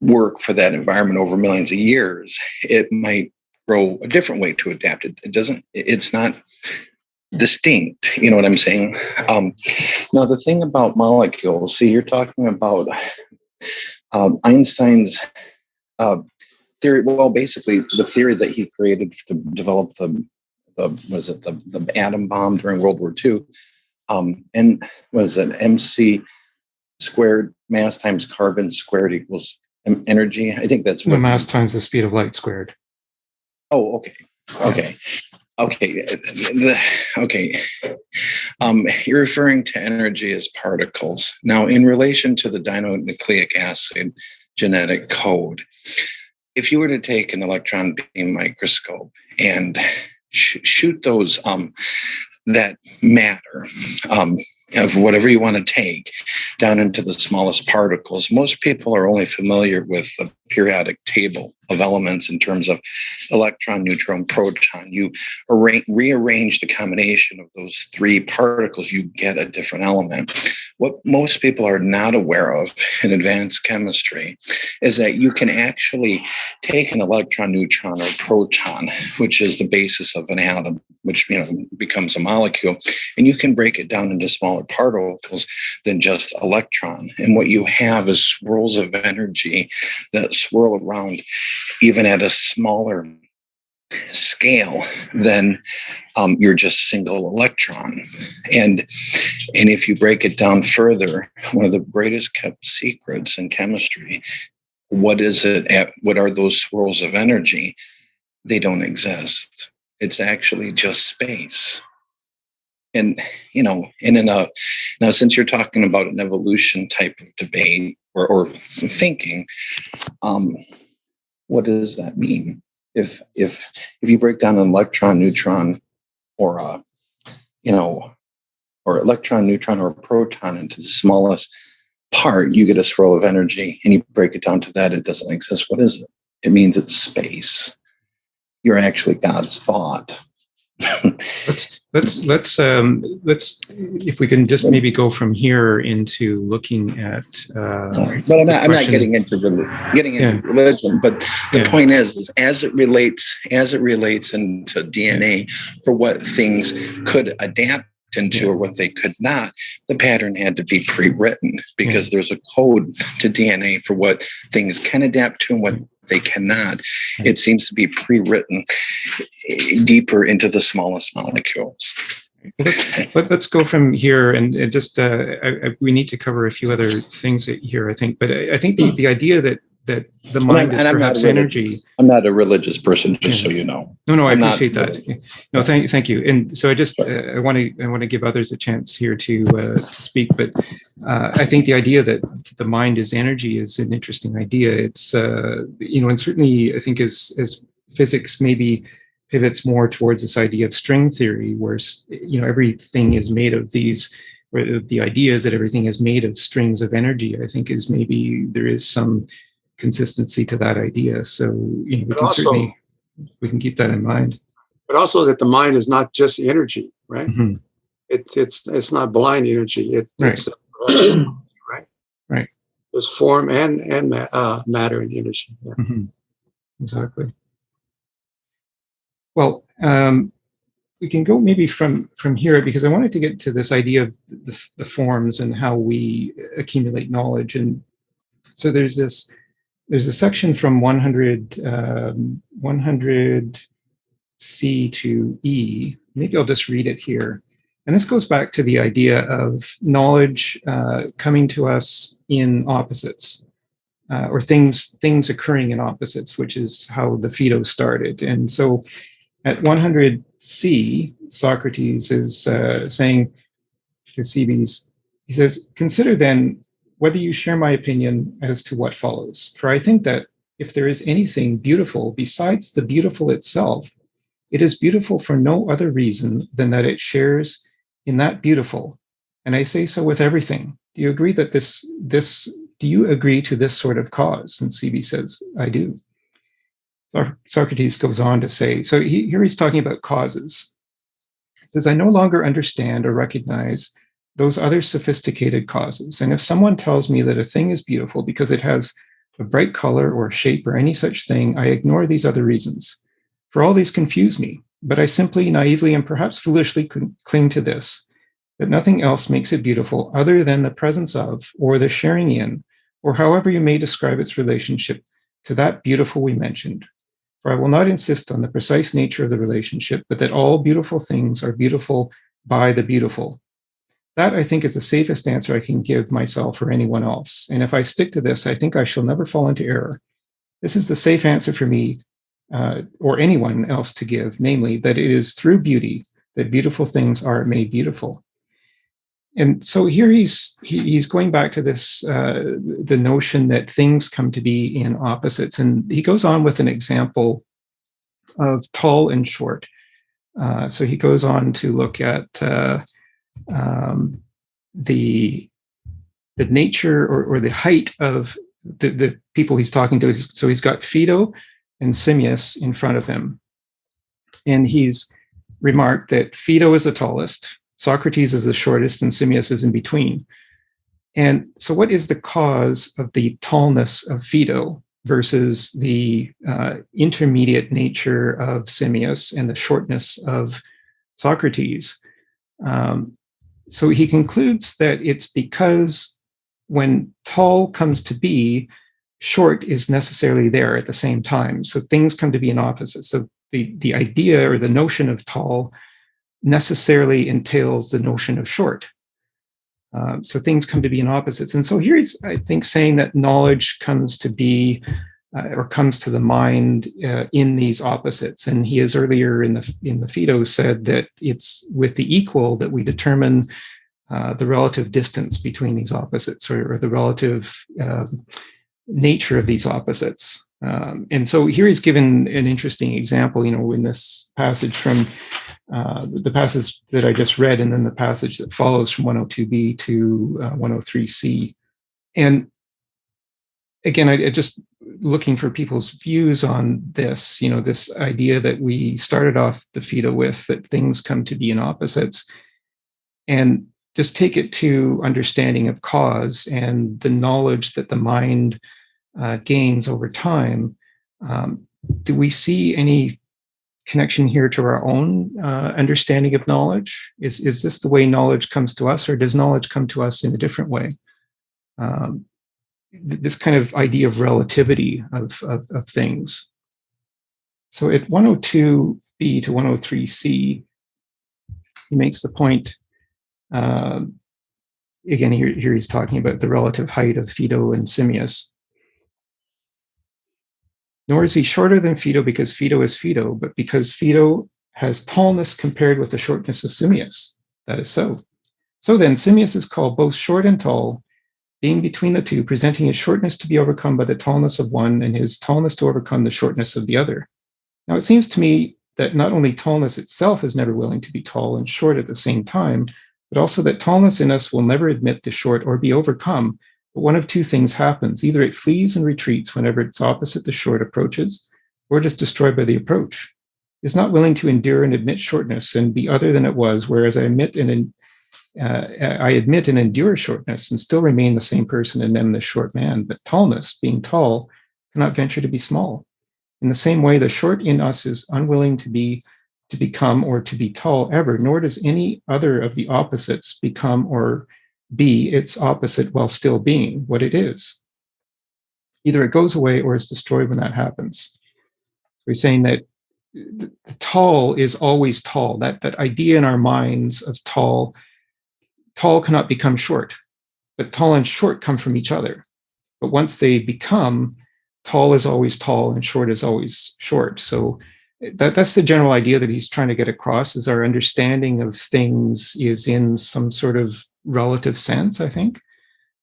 work for that environment over millions of years. It might grow a different way to adapt it. It's not distinct. You know what I'm saying? Now, the thing about molecules, see, you're talking about Einstein's theory. Well, basically, the theory that he created to develop the atom bomb during World War II. And was it MC squared, mass times carbon squared equals energy? I think that's what mass times the speed of light squared. Oh, okay. You're referring to energy as particles. Now, in relation to the dinonucleic acid, genetic code. If you were to take an electron beam microscope and shoot those that matter of whatever you want to take down into the smallest particles, most people are only familiar with the periodic table of elements in terms of electron, neutron, proton. You rearrange the combination of those three particles, you get a different element. What most people are not aware of in advanced chemistry is that you can actually take an electron, neutron, or proton, which is the basis of an atom, which becomes a molecule, and you can break it down into smaller particles than just electron. And what you have is swirls of energy that swirl around even at a smaller scale than your just single electron. And if you break it down further, one of the greatest kept secrets in chemistry, what are those swirls of energy? They don't exist. It's actually just space. And now since you're talking about an evolution type of debate or thinking, what does that mean? If you break down an electron, neutron, or electron, neutron, or a proton into the smallest part, you get a swirl of energy, and you break it down to that, it doesn't exist. What is it? It means it's space. You're actually God's thought. let's if we can just maybe go from here into looking at but I'm not getting into religion, but the point is as it relates into DNA for what things could adapt into or what they could not, the pattern had to be pre-written because there's a code to DNA for what things can adapt to and what they cannot. It seems to be pre-written deeper into the smallest molecules. Let's go from here, and just we need to cover a few other things here, I think. But I think the idea that the mind is perhaps energy. I'm not a religious person, just so you know. No, I appreciate that. No, thank you. And so I want to give others a chance here to speak. But I think the idea that the mind is energy is an interesting idea. It's and certainly I think as physics maybe pivots more towards this idea of string theory, where everything is made of these. Or the idea is that everything is made of strings of energy. I think is maybe there is some consistency to that idea. So we can keep that in mind. But also that the mind is not just energy, right? Mm-hmm. It's not blind energy. It's right. Right. There's form and matter and energy. Yeah. Mm-hmm. Exactly. Well, we can go maybe from here, because I wanted to get to this idea of the forms and how we accumulate knowledge. And so there's a section from 100C to E. Maybe I'll just read it here. And this goes back to the idea of knowledge coming to us in opposites, or things occurring in opposites, which is how the Phaedo started. And so at 100C, Socrates is saying to Cebes, he says, "Consider then whether you share my opinion as to what follows. For I think that if there is anything beautiful besides the beautiful itself, it is beautiful for no other reason than that it shares in that beautiful. And I say so with everything. Do you agree that do you agree to this sort of cause?" And Cebes says, "I do." Socrates goes on to say, so here he's talking about causes. He says, "I no longer understand or recognize those other sophisticated causes. And if someone tells me that a thing is beautiful because it has a bright color or shape or any such thing, I ignore these other reasons. For all these confuse me, but I simply, naively, and perhaps foolishly cling to this, that nothing else makes it beautiful other than the presence of, or the sharing in, or however you may describe its relationship to that beautiful we mentioned. For I will not insist on the precise nature of the relationship, but that all beautiful things are beautiful by the beautiful. That, I think, is the safest answer I can give myself or anyone else. And if I stick to this, I think I shall never fall into error. This is the safe answer for me or anyone else to give, namely, that it is through beauty that beautiful things are made beautiful." And so here he's going back to this, the notion that things come to be in opposites. And he goes on with an example of tall and short. So he goes on to look at the nature or the height of the people he's talking to. So he's got Phaedo and Simmias in front of him. And he's remarked that Phaedo is the tallest, Socrates is the shortest, and Simmias is in between. And so what is the cause of the tallness of Phaedo versus the intermediate nature of Simmias and the shortness of Socrates? So he concludes that it's because when tall comes to be, short is necessarily there at the same time. So things come to be in opposites. So the idea or the notion of tall necessarily entails the notion of short. So things come to be in opposites. And so here he's, I think, saying that knowledge comes to be or comes to the mind in these opposites. And he has earlier in the Phaedo said that it's with the equal that we determine the relative distance between these opposites, or the relative nature of these opposites. And so here he's given an interesting example, in this passage from the passage that I just read, and then the passage that follows from 102b to 103c. And again, I just looking for people's views on this, this idea that we started off the Phaedo with, that things come to be in opposites, and just take it to understanding of cause and the knowledge that the mind gains over time. Do we see any connection here to our own understanding of knowledge? Is this the way knowledge comes to us, or does knowledge come to us in a different way? This kind of idea of relativity of things. So at 102b to 103c, he makes the point, again, here he's talking about the relative height of Phaedo and Simmias. Nor is he shorter than Phaedo because Phaedo is Phaedo, but because Phaedo has tallness compared with the shortness of Simmias. That is so. So then, Simmias is called both short and tall, being between the two, presenting his shortness to be overcome by the tallness of one, and his tallness to overcome the shortness of the other. Now, it seems to me that not only tallness itself is never willing to be tall and short at the same time, but also that tallness in us will never admit the short or be overcome. But one of two things happens. Either it flees and retreats whenever its opposite, the short, approaches, or it is destroyed by the approach. It is not willing to endure and admit shortness and be other than it was, whereas I admit and endure shortness and still remain the same person and am the short man. But tallness, being tall, cannot venture to be small. In the same way, the short in us is unwilling to become or to be tall ever, nor does any other of the opposites become or be its opposite while still being what it is. Either it goes away or is destroyed when that happens. We're saying that the tall is always tall. That idea in our minds of tall cannot become short, but tall and short come from each other. But once they become, tall is always tall and short is always short. So that's the general idea that he's trying to get across, is our understanding of things is in some sort of relative sense, I think.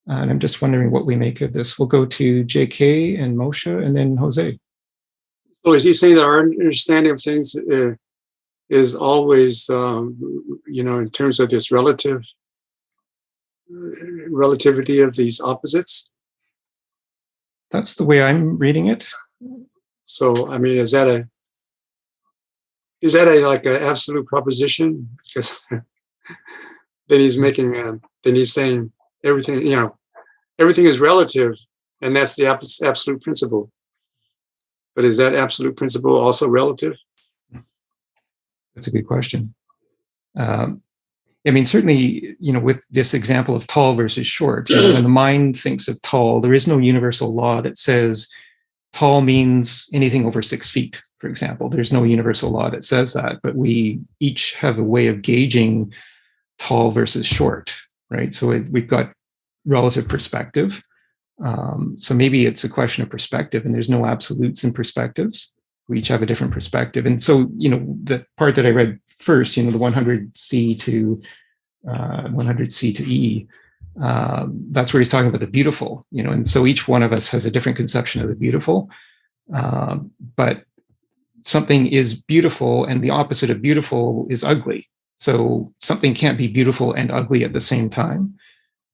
And I'm just wondering what we make of this. We'll go to JK and Moshe and then Jose. So is he saying that our understanding of things is always, in terms of this relativity of these opposites? That's the way I'm reading it. So, I mean, is that a like an absolute proposition? Because then he's saying everything, everything is relative, and that's the absolute principle. But is that absolute principle also relative? That's a good question. I mean, certainly, with this example of tall versus short, when the mind thinks of tall, there is no universal law that says tall means anything over 6 feet, for example. There's no universal law that says that, but we each have a way of gauging tall versus short, right? So we've got relative perspective. So maybe it's a question of perspective, and there's no absolutes in perspectives. We each have a different perspective. And so, the part that I read first, the 100C to 100C to E, that's where he's talking about the beautiful, and so each one of us has a different conception of the beautiful, but something is beautiful and the opposite of beautiful is ugly. So something can't be beautiful and ugly at the same time.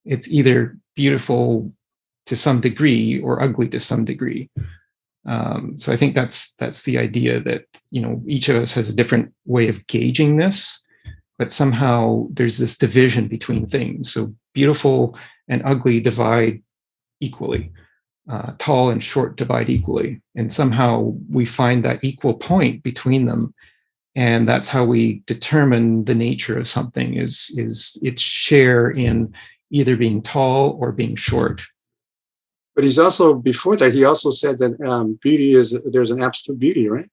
It's either beautiful to some degree or ugly to some degree. So I think that's the idea that, each of us has a different way of gauging this, but somehow there's this division between things. So beautiful and ugly divide equally. Tall and short divide equally. And somehow we find that equal point between them. And that's how we determine the nature of something is its share in either being tall or being short. But he's also, before that, he also said that beauty there's an absolute beauty, right?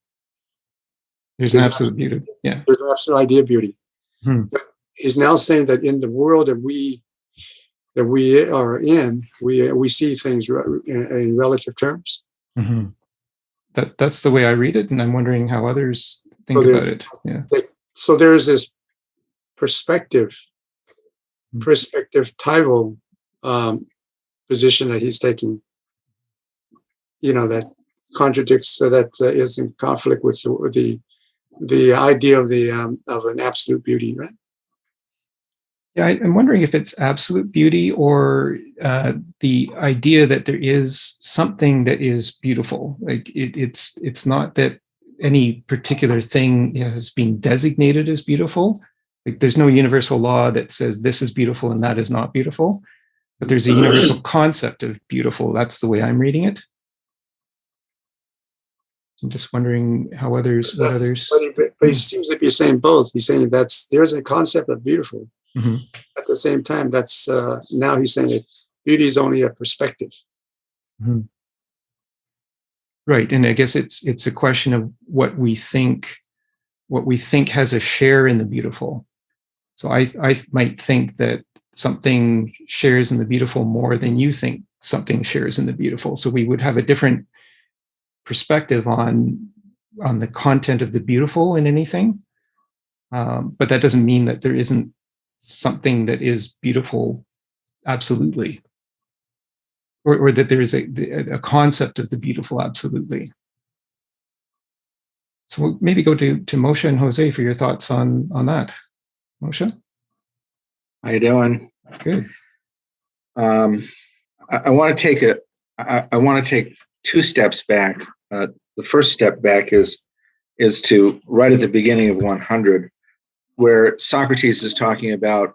There's an absolute beauty. Yeah. There's an absolute idea of beauty. But he's now saying that in the world that we are in, we see things in relative terms. Mm-hmm. That's the way I read it, and I'm wondering how others think about it. Yeah. So there's this perspectival position that he's taking, that contradicts, that is in conflict with the idea of an absolute beauty, right? Yeah, I'm wondering if it's absolute beauty or the idea that there is something that is beautiful. Like it's not that any particular thing has been designated as beautiful. Like there's no universal law that says this is beautiful and that is not beautiful, but there's a universal concept of beautiful. That's the way I'm reading it. I'm just wondering how others. But he seems to be saying both. He's saying there's a concept of beautiful. Mm-hmm. At the same time, that's now he's saying that beauty is only a perspective. Mm-hmm. Right, and I guess it's a question of what we think has a share in the beautiful. So I might think that something shares in the beautiful more than you think something shares in the beautiful. So we would have a different perspective on the content of the beautiful in anything. But that doesn't mean that there isn't something that is beautiful absolutely, or that there is a concept of the beautiful absolutely. So we'll maybe go to Moshe and Jose for your thoughts on that. Moshe? How you doing? Good. I want to take two steps back. The first step back is to right at the beginning of 100, where Socrates is talking about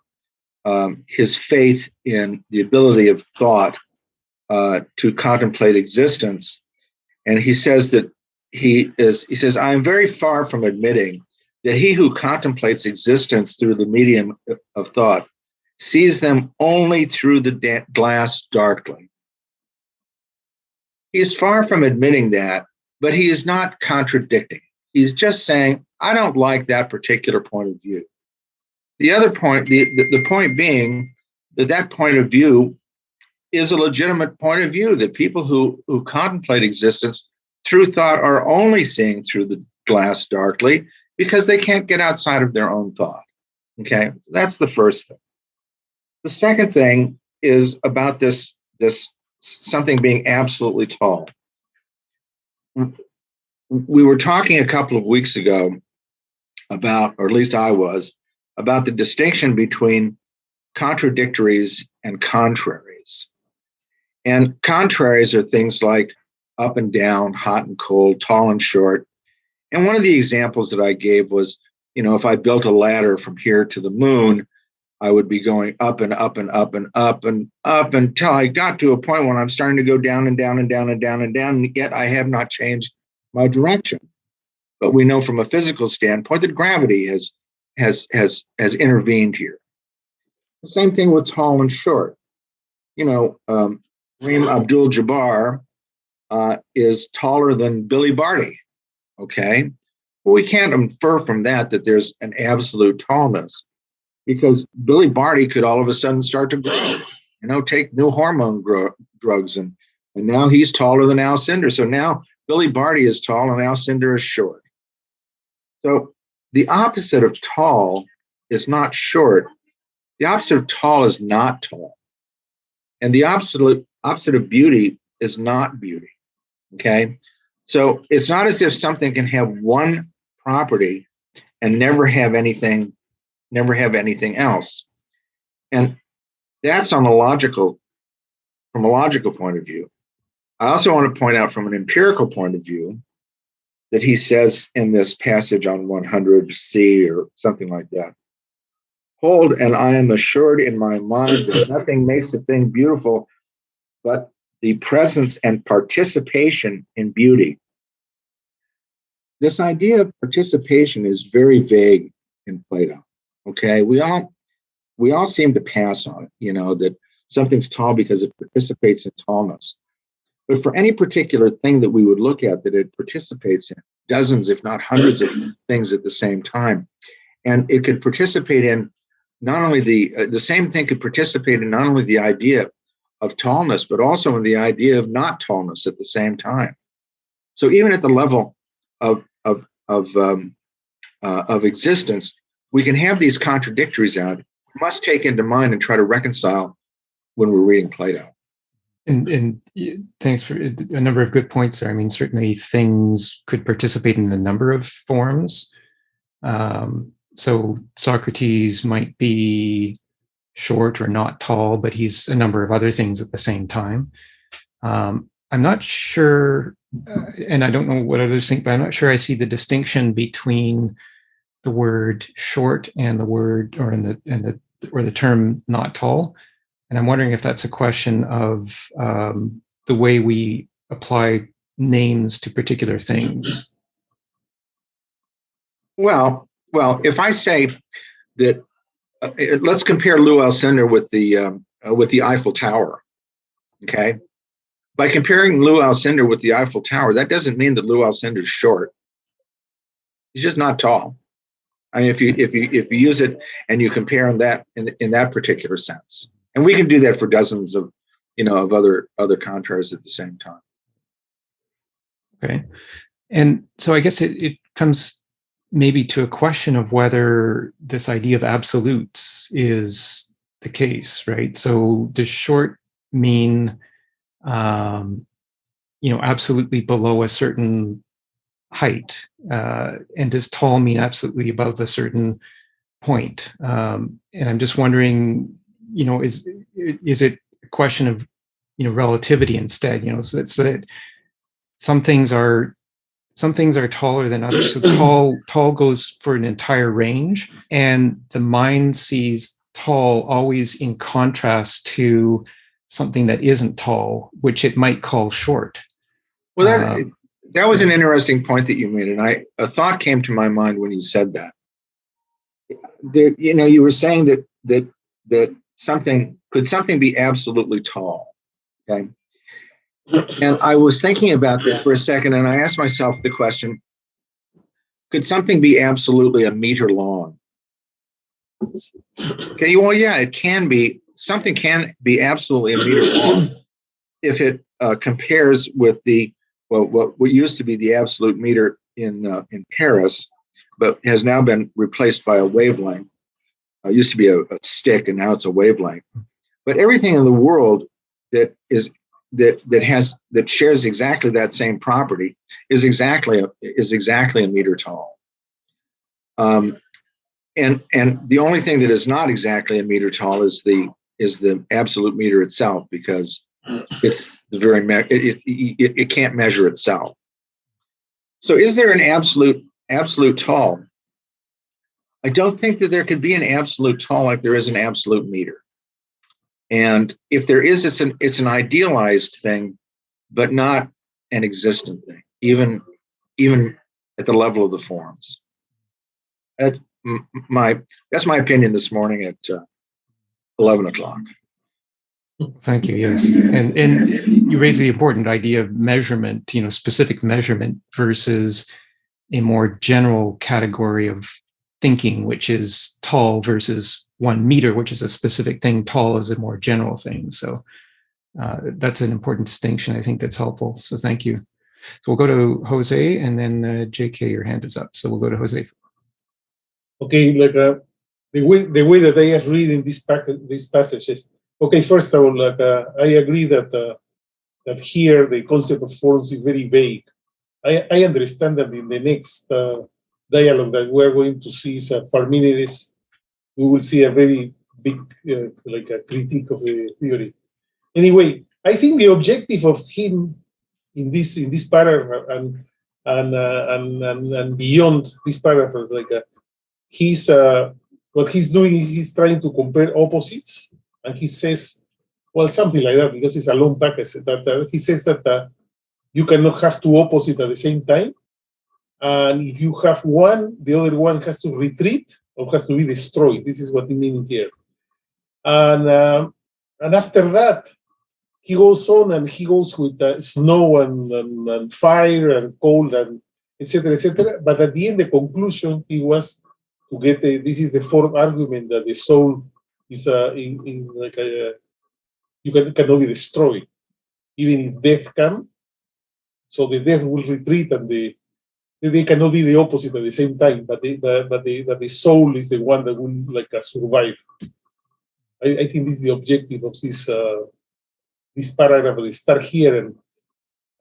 his faith in the ability of thought to contemplate existence, and he says that he says, I am very far from admitting that he who contemplates existence through the medium of thought sees them only through the glass darkly. He is far from admitting that, but he is not contradicting. He's just saying, I don't like that particular point of view. The other point, the point being that point of view is a legitimate point of view, that people who contemplate existence through thought are only seeing through the glass darkly because they can't get outside of their own thought. Okay, that's the first thing. The second thing is about this something being absolutely tall. We were talking a couple of weeks ago about, or at least I was, about the distinction between contradictories and contraries. And contraries are things like up and down, hot and cold, tall and short. And one of the examples that I gave was, if I built a ladder from here to the moon, I would be going up and up and up and up and up until I got to a point when I'm starting to go down and down and down and down and down, and yet I have not changed my direction. But we know from a physical standpoint that gravity has intervened here. The same thing with tall and short. Kareem Abdul-Jabbar is taller than Billy Barty. Okay, well, we can't infer from that there's an absolute tallness, because Billy Barty could all of a sudden start to grow, take new hormone drugs, and now he's taller than Al Cindor. So now Billy Barty is tall and Al Cindor is short. So the opposite of tall is not short, The opposite of tall is not tall. And the opposite of beauty is not beauty. Okay. So it's not as if something can have one property and never have anything else. And that's from a logical point of view. I also want to point out from an empirical point of view that he says in this passage on 100C or something like that, hold, and I am assured in my mind that nothing makes a thing beautiful but the presence and participation in beauty. This idea of participation is very vague in Plato. Okay, we all seem to pass on it, that something's tall because it participates in tallness. But for any particular thing that we would look at, that it participates in dozens, if not hundreds of things at the same time. And it could participate in not only the same thing could participate in not only the idea of tallness, but also in the idea of not tallness at the same time. So even at the level of existence, we can have these contradictories out. We must take into mind and try to reconcile when we're reading Plato. And thanks for a number of good points there. I mean, certainly things could participate in a number of forms. So Socrates might be short or not tall, but he's a number of other things at the same time. I'm not sure, and I don't know what others think, but I'm not sure I see the distinction between the word short and the word or the term not tall. And I'm wondering if that's a question of the way we apply names to particular things. Well, if I say that, let's compare Lou Alcindor with the Eiffel Tower. Okay, by comparing Lou Alcindor with the Eiffel Tower, that doesn't mean that Lou Alcindor is short. He's just not tall. I mean, if you use it and you compare that in that particular sense. And we can do that for dozens of other contraries at the same time. Okay. And so I guess it comes maybe to a question of whether this idea of absolutes is the case, right? So does short mean, absolutely below a certain height? And does tall mean absolutely above a certain point? And I'm just wondering, is it a question of, relativity instead? So that some things are taller than others. So tall goes for an entire range, and the mind sees tall always in contrast to something that isn't tall, which it might call short. Well, that was an interesting point that you made, and a thought came to my mind when you said that. You were saying that something could be absolutely tall, okay? And I was thinking about that for a second, and I asked myself the question: could something be absolutely a meter long? Okay, well, yeah, it can be. Something can be absolutely a meter long if it compares with what used to be the absolute meter in Paris, but has now been replaced by a wavelength. It used to be a stick, and now it's a wavelength. But everything in the world that shares exactly that same property is exactly a meter tall. And the only thing that is not exactly a meter tall is the absolute meter itself, because it's it can't measure itself. So is there an absolute tall? I don't think that there could be an absolute tall like there is an absolute meter. And if there is, it's an idealized thing, but not an existent thing, even at the level of the forms. That's my opinion this morning at 11 o'clock. Thank you. Yes, and you raise the important idea of measurement. Specific measurement versus a more general category of thinking, which is tall, versus 1 meter, which is a specific thing. Tall is a more general thing. So that's an important distinction. I think that's helpful. So thank you. So we'll go to Jose, and then JK, your hand is up. So we'll go to Jose. Okay, the way that I have reading these passages. Okay, first of all, I agree that that here the concept of forms is very vague. I understand that in the next dialogue that we're going to see is Parmenides, we will see a very big like a critique of the theory. Anyway, I think the objective of him in this paragraph and beyond this paragraph, like he's what he's doing is he's trying to compare opposites, and he says, well, something like that, because it's a long package. That he says that you cannot have two opposites at the same time, and if you have one, the other one has to retreat or has to be destroyed. This is what he means here. And after that, he goes on and he goes with snow and fire and cold and etc. etc. But at the end, the conclusion he was to get this is the fourth argument that the soul is in like you cannot be destroyed, even if death can. So the death will retreat, and they cannot be the opposite at the same time. But the soul is the one that will like survive. I think this is the objective of this paragraph. They start here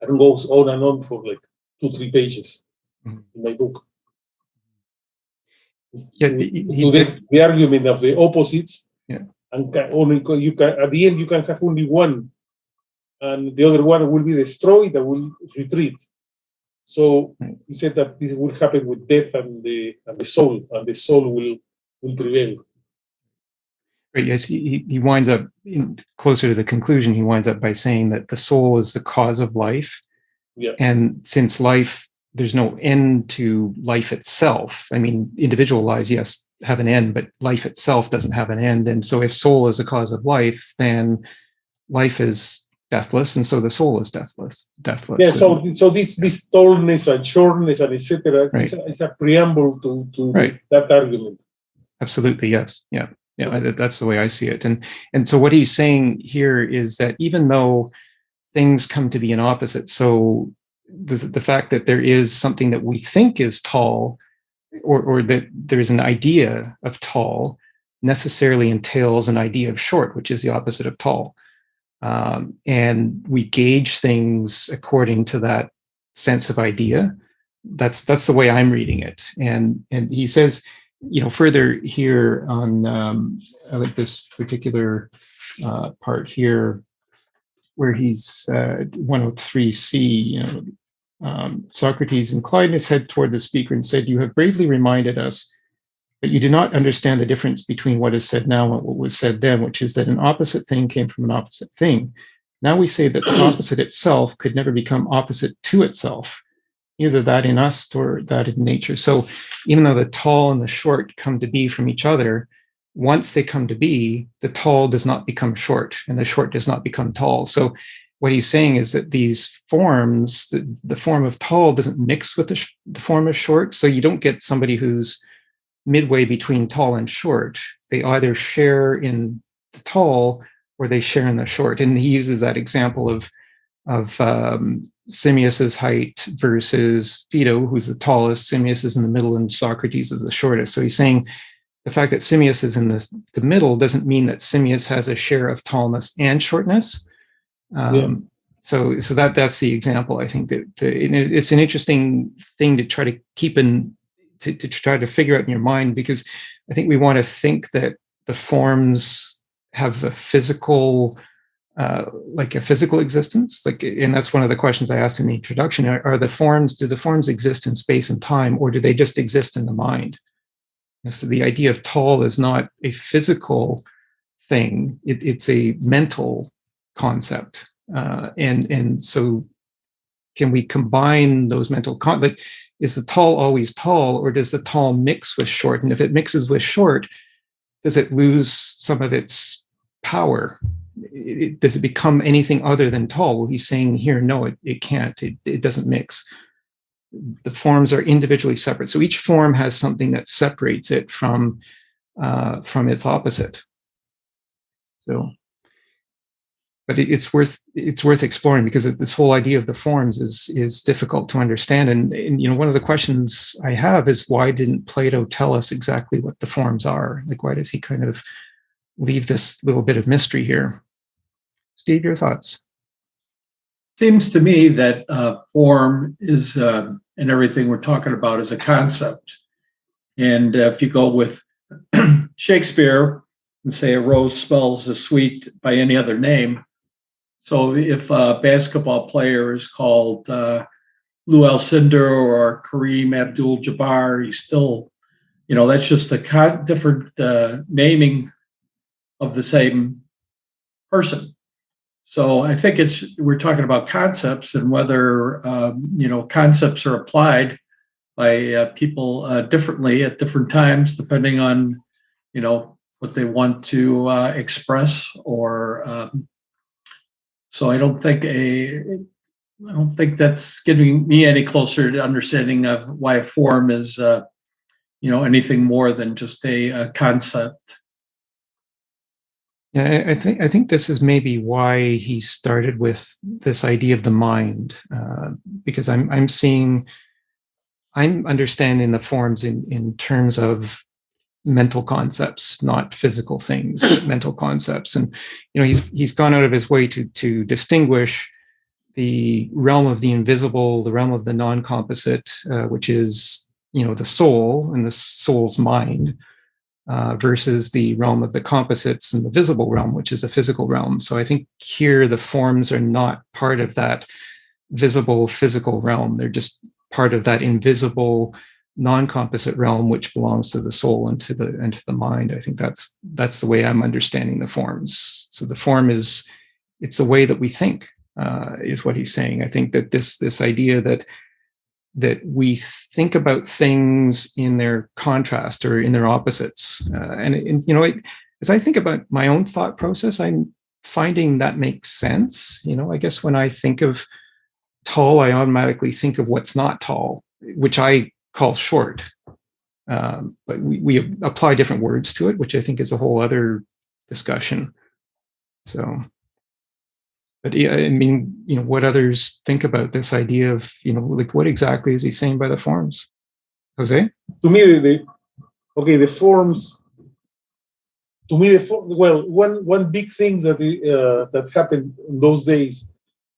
and goes on and on for like 2-3 pages in my book. Yeah, the argument of the opposites, yeah. And only you can at the end you can have only one, and the other one will be destroyed and will retreat. So he said that this will happen with death and the soul will prevail. Right. Yes, he winds up closer to the conclusion. He winds up by saying that the soul is the cause of life, and since life, there's no end to life itself. I mean, individual lives, yes, have an end, but life itself doesn't have an end. And so, if soul is the cause of life, then life is deathless, and so the soul is deathless. Yeah. So this tallness and shortness and etc. Right. is a preamble to right. that argument. Absolutely. Yes. Yeah. Yeah. That's the way I see it. And so what he's saying here is that even though things come to be an opposite, so the fact that there is something that we think is tall, or that there's an idea of tall, necessarily entails an idea of short, which is the opposite of tall. And we gauge things according to that sense of idea. That's the way I'm reading it. And he says, further here on, I like this particular part here, where he's 103C, Socrates inclined his head toward the speaker and said, "You have bravely reminded us that you do not understand the difference between what is said now and what was said then, which is that an opposite thing came from an opposite thing. Now we say that the opposite itself could never become opposite to itself, either that in us or that in nature." So even though the tall and the short come to be from each other, once they come to be, the tall does not become short and the short does not become tall. So what he's saying is that these forms, the form of tall doesn't mix with the form of short. So you don't get somebody who's midway between tall and short. They either share in the tall or they share in the short. And he uses that example of Simmias's height versus Phaedo, who's the tallest. Simmias is in the middle and Socrates is the shortest. So he's saying the fact that Simmias is in the middle doesn't mean that Simmias has a share of tallness and shortness. So that's the example. I think that it's an interesting thing to try to keep to try to figure out in your mind, because I think we want to think that the forms have a physical, like a physical existence. And that's one of the questions I asked in the introduction. Do the forms exist in space and time, or do they just exist in the mind? And so the idea of tall is not a physical thing. It's a mental concept. And so can we combine those mental is the tall always tall, or does the tall mix with short? And if it mixes with short, does it lose some of its power? Does it become anything other than tall? Well, he's saying here, no, it can't. It doesn't mix. The forms are individually separate. So each form has something that separates it from its opposite. So but it's worth exploring, because this whole idea of the forms is difficult to understand. And one of the questions I have is, why didn't Plato tell us exactly what the forms are? Like, why does he kind of leave this little bit of mystery here? Steve, your thoughts? Seems to me that form is, and everything we're talking about, is a concept. And if you go with Shakespeare and say a rose smells as sweet by any other name, so if a basketball player is called Lou Alcindor or Kareem Abdul-Jabbar, he's still, that's just a different naming of the same person. So I think we're talking about concepts, and whether concepts are applied by people differently at different times, depending on what they want to express. Or so I don't think that's getting me any closer to understanding of why a form is anything more than just a concept. Yeah, I think this is maybe why he started with this idea of the mind, because I'm understanding the forms in terms of mental concepts, not physical things, but mental concepts. And he's gone out of his way to distinguish the realm of the invisible, the realm of the non-composite, which is the soul and the soul's mind, versus the realm of the composites and the visible realm, which is the physical realm. So I think here the forms are not part of that visible physical realm. They're just part of that invisible non-composite realm, which belongs to the soul and to the mind. I think that's the way I'm understanding the forms. So the form it's the way that we think, is what he's saying. I think that this idea that we think about things in their contrast or in their opposites. As I think about my own thought process, I'm finding that makes sense. I guess when I think of tall, I automatically think of what's not tall, which I call short. But we apply different words to it, which I think is a whole other discussion. So, but yeah, what others think about this idea of, what exactly is he saying by the forms? Jose? To me, the forms. To me, one big thing that happened in those days,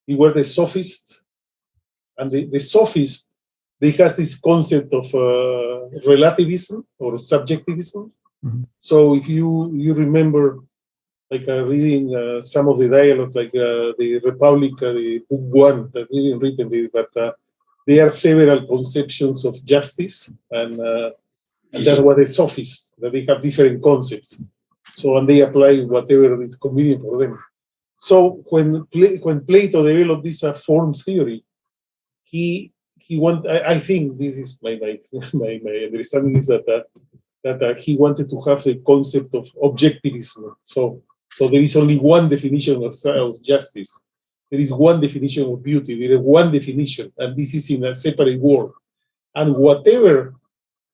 they were the Sophists, and the Sophists, they has this concept of relativism or subjectivism. Mm-hmm. So if you remember, like reading some of the dialogues, like the Republica, the book 1, that we didn't read it, but there are several conceptions of justice, and that's what the Sophists, that they have different concepts. So, and they apply whatever is convenient for them. So when Plato developed this form theory, he I think this is my understanding, is that he wanted to have the concept of objectivism. So there is only one definition of justice. There is one definition of beauty. There is one definition, and this is in a separate world. And whatever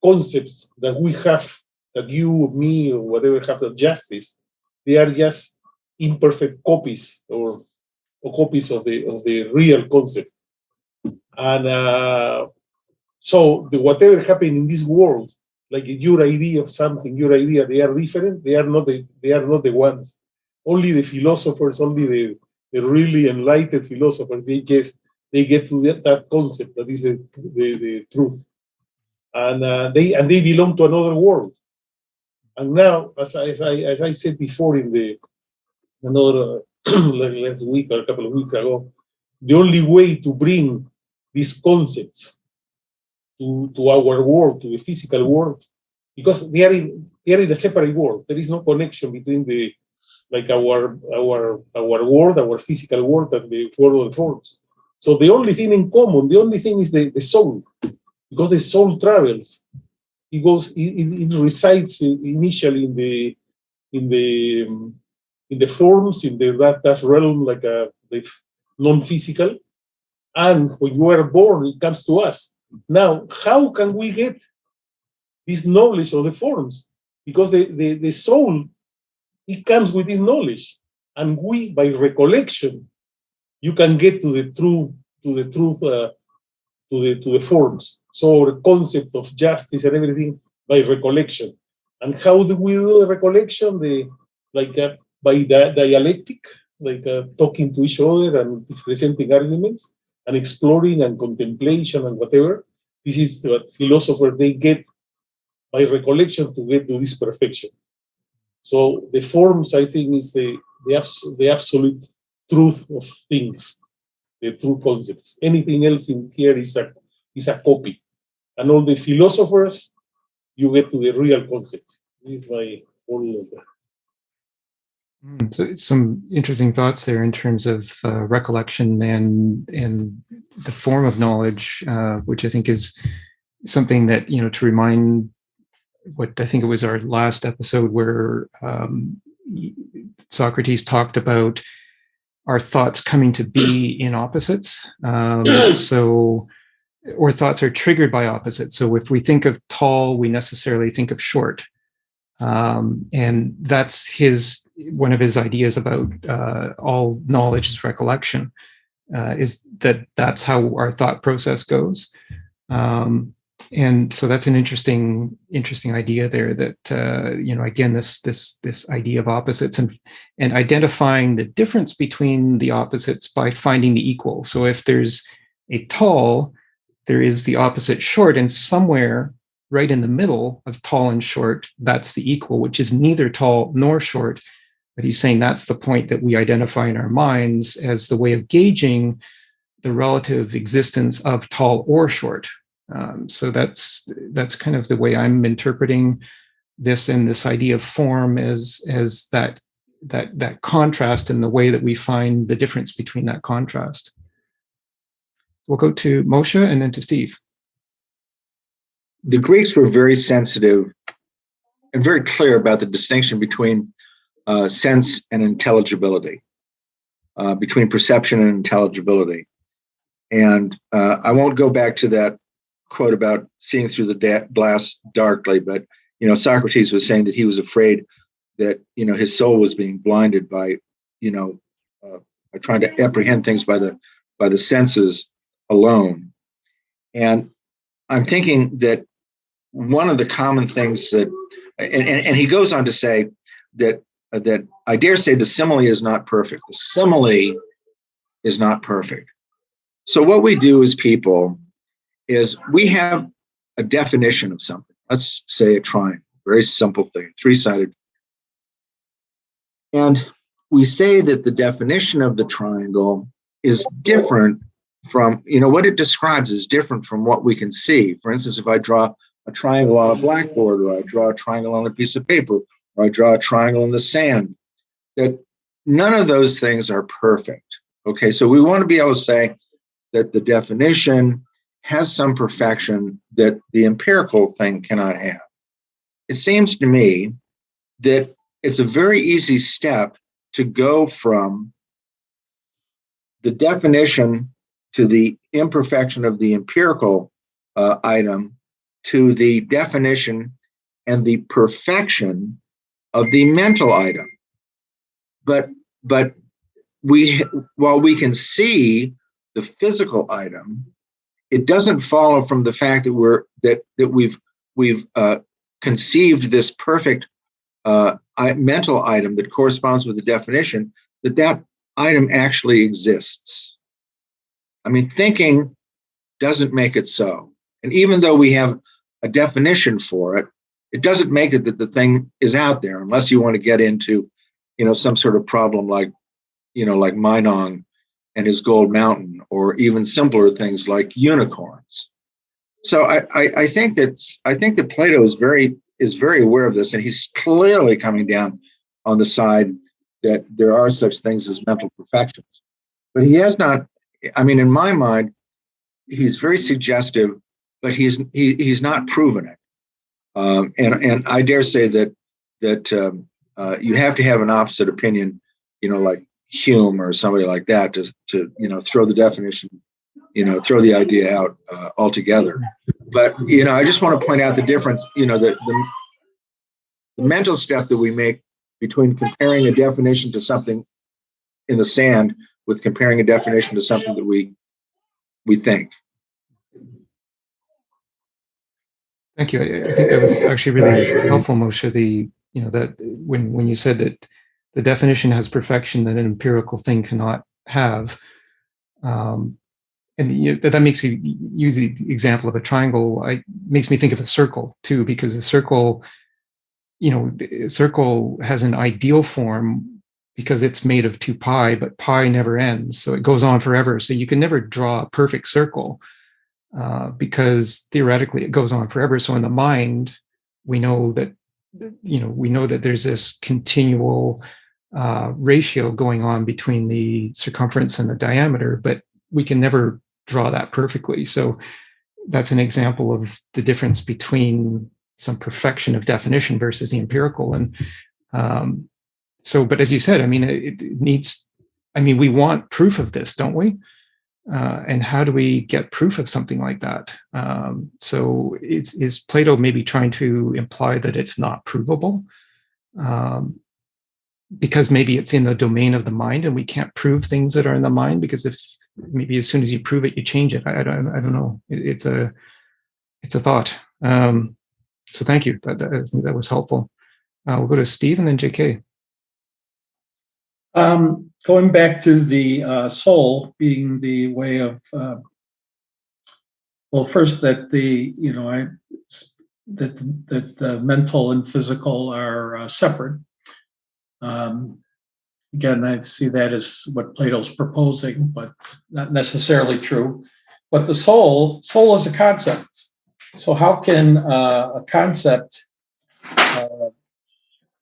concepts that we have, that you, me, or whatever have of justice, they are just imperfect copies or copies of the real concept. And so whatever happened in this world, like your idea of something, your idea, they are different. They are not the ones. Only the philosophers, only the really enlightened philosophers, they get to that concept that is the truth, and they belong to another world. And now, as I said before in another last week or a couple of weeks ago, the only way to bring these concepts to our world, to the physical world, because they are in a separate world. There is no connection between our world, our physical world, and the world of the forms. So the only thing in common, the only thing is the soul, because the soul travels. It resides initially in the forms, in that realm, like the non-physical. And when you are born, it comes to us. Now, how can we get this knowledge of the forms? Because the soul, it comes with this knowledge. And we, by recollection, you can get to the truth, to the forms. So the concept of justice and everything by recollection. And how do we do the recollection? By the dialectic, talking to each other and presenting arguments and exploring and contemplation and whatever. This is what philosophers, they get by recollection to get to this perfection. So the forms, I think, is the absolute truth of things, the true concepts. Anything else in here is a copy. And all the philosophers, you get to the real concept. This is my whole. So some interesting thoughts there in terms of recollection and the form of knowledge, which I think is something that, to remind what I think it was our last episode where Socrates talked about our thoughts coming to be in opposites. Or thoughts are triggered by opposites. So if we think of tall, we necessarily think of short. And that's one of his ideas about all knowledge is recollection, is that's how our thought process goes. And so that's an interesting idea there that, again, this idea of opposites and identifying the difference between the opposites by finding the equal. So if there's a tall, there is the opposite short, and somewhere right in the middle of tall and short, that's the equal, which is neither tall nor short. But he's saying that's the point that we identify in our minds as the way of gauging the relative existence of tall or short. So that's kind of the way I'm interpreting this, and this idea of form as that contrast and the way that we find the difference between that contrast. We'll go to Moshe and then to Steve. The Greeks were very sensitive and very clear about the distinction between sense and intelligibility, between perception and intelligibility. And I won't go back to that quote about seeing through the glass darkly, but Socrates was saying that he was afraid that his soul was being blinded by by trying to apprehend things by the senses alone. And I'm thinking that one of the common things that, and he goes on to say that I dare say the simile is not perfect. The simile is not perfect. So what we do as people is we have a definition of something. Let's say a triangle, very simple thing, three-sided. And we say that the definition of the triangle is different from, what it describes is different from what we can see. For instance, if I draw a triangle on a blackboard, or I draw a triangle on a piece of paper, or I draw a triangle in the sand, that none of those things are perfect. Okay, so we want to be able to say that the definition has some perfection that the empirical thing cannot have. It seems to me that it's a very easy step to go from the definition to the imperfection of the empirical item to the definition and the perfection of the mental item. But while we can see the physical item, it doesn't follow from the fact that we've conceived this perfect mental item that corresponds with the definition, that item actually exists. I mean, thinking doesn't make it so. And even though we have a definition for it, it doesn't make it that the thing is out there, unless you want to get into, some sort of problem like Meinong and his gold mountain, or even simpler things like unicorns. So I think that Plato is very aware of this, and he's clearly coming down on the side that there are such things as mental perfections. But he has not. I mean, in my mind, he's very suggestive, but he's not proven it. And I dare say that you have to have an opposite opinion, like Hume or somebody like that, to throw the definition, throw the idea out altogether. But I just want to point out the difference, the mental step that we make between comparing a definition to something in the sand with comparing a definition to something that we think. Thank you. I think that was actually really helpful, Moshe. That when you said that the definition has perfection that an empirical thing cannot have, and that makes you use the example of a triangle. Makes me think of a circle too, because a circle has an ideal form because it's made of 2 pi, but pi never ends, so it goes on forever. So you can never draw a perfect circle. Because theoretically it goes on forever. So in the mind, we know that there's this continual ratio going on between the circumference and the diameter, but we can never draw that perfectly. So that's an example of the difference between some perfection of definition versus the empirical. And but as you said, it needs. We want proof of this, don't we? And how do we get proof of something like that? So is Plato maybe trying to imply that it's not provable? Because maybe it's in the domain of the mind and we can't prove things that are in the mind, because if maybe as soon as you prove it, you change it. I don't know. It's a thought. So thank you. I think that was helpful. We'll go to Steve and then JK. Going back to the soul being the way of, first that the mental and physical are separate. Again, I see that as what Plato's proposing, but not necessarily true. But the soul is a concept. So how can a concept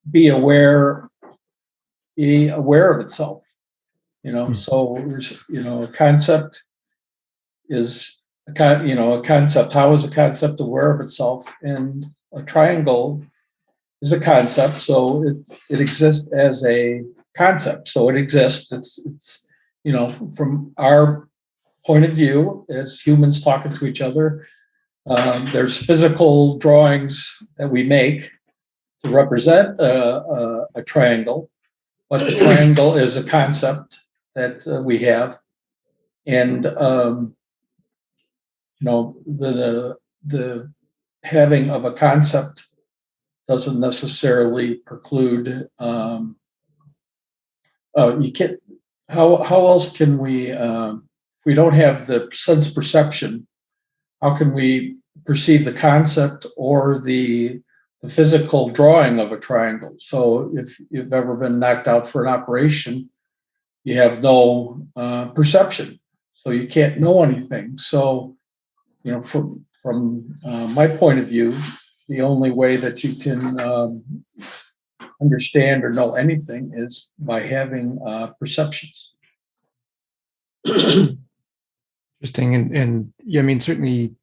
be aware of itself? So a concept is a concept. How is a concept aware of itself? And a triangle is a concept, so it exists as a concept. So it exists. It's from our point of view as humans talking to each other. There's physical drawings that we make to represent a triangle, but the triangle is a concept that we have, and the having of a concept doesn't necessarily preclude. You can't. How else can we? If we don't have the sense perception, how can we perceive the concept or the physical drawing of a triangle? So if you've ever been knocked out for an operation, you have no perception, so you can't know anything. So, from my point of view, the only way that you can understand or know anything is by having perceptions. Interesting. And certainly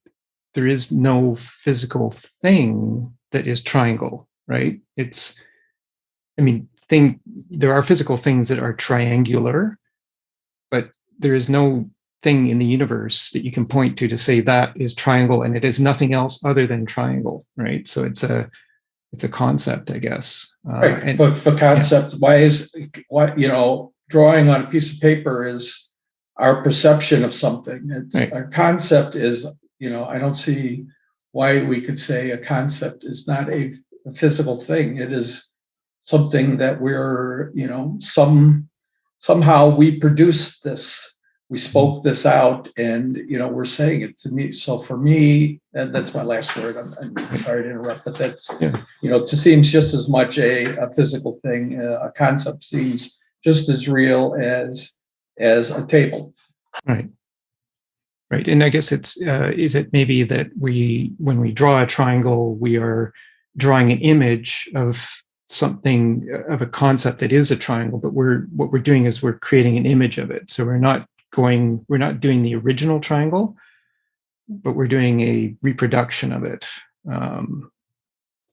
there is no physical thing that is triangle, right? There are physical things that are triangular, but there is no thing in the universe that you can point to say that is triangle, and it is nothing else other than triangle, right? So it's a concept, I guess. Right. But for concept, why drawing on a piece of paper is our perception of something. It's right. Our concept is, I don't see why we could say a concept is not a physical thing. It is something that we're, somehow we produced this. We spoke this out, and we're saying it to me. So for me, and that's my last word. I'm sorry to interrupt, but that's it seems just as much a physical thing. A concept seems just as real as a table. Right. And I guess it's is it maybe that when we draw a triangle, we are drawing an image of something, of a concept that is a triangle, but what we're doing is we're creating an image of it. So we're not doing the original triangle, but we're doing a reproduction of it.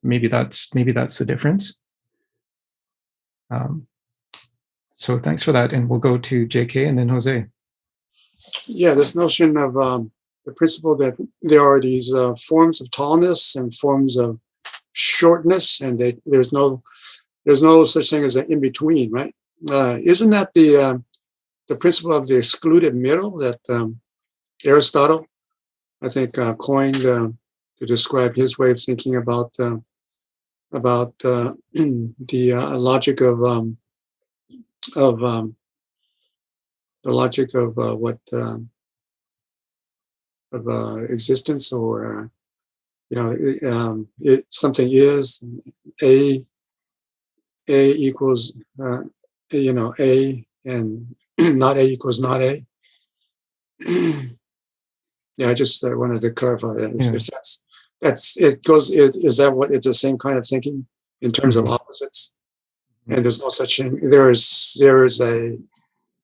Maybe that's the difference. So thanks for that, and we'll go to JK and then Jose. Yeah, this notion of the principle that there are these forms of tallness and forms of shortness, and there's no such thing as an in between, right? isn't that the principle of the excluded middle that Aristotle, I think, coined to describe his way of thinking about the logic of what of existence, or something is a equals a, and not a equals not a. Yeah, I just wanted to clarify that. Yeah. If that's it goes. Is that what it's the same kind of thinking in terms of opposites? And there's no such thing. There is a,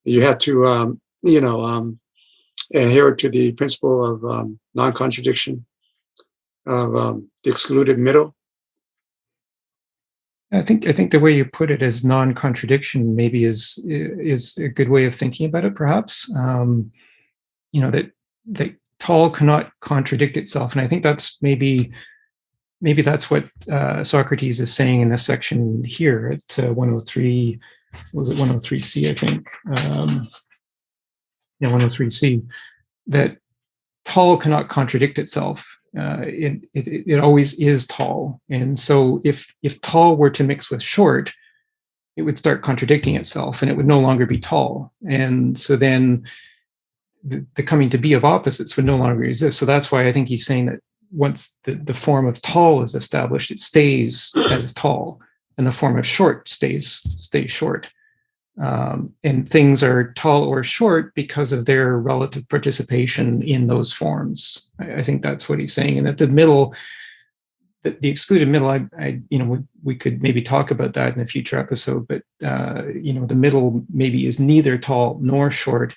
you have to adhere to the principle of non-contradiction of the excluded middle. I think the way you put it as non-contradiction maybe is a good way of thinking about it, perhaps. That tall cannot contradict itself, and I think that's maybe that's what Socrates is saying in this section here at 103. Was it 103C? I think. 103C. That tall cannot contradict itself. It always is tall, and so if tall were to mix with short, it would start contradicting itself, and it would no longer be tall. And so then the coming to be of opposites would no longer exist. So that's why I think he's saying that once the form of tall is established, it stays as tall, and the form of short stays short. And things are tall or short because of their relative participation in those forms. I think that's what he's saying, and that the middle, the excluded middle, we could maybe talk about that in a future episode, but the middle maybe is neither tall nor short.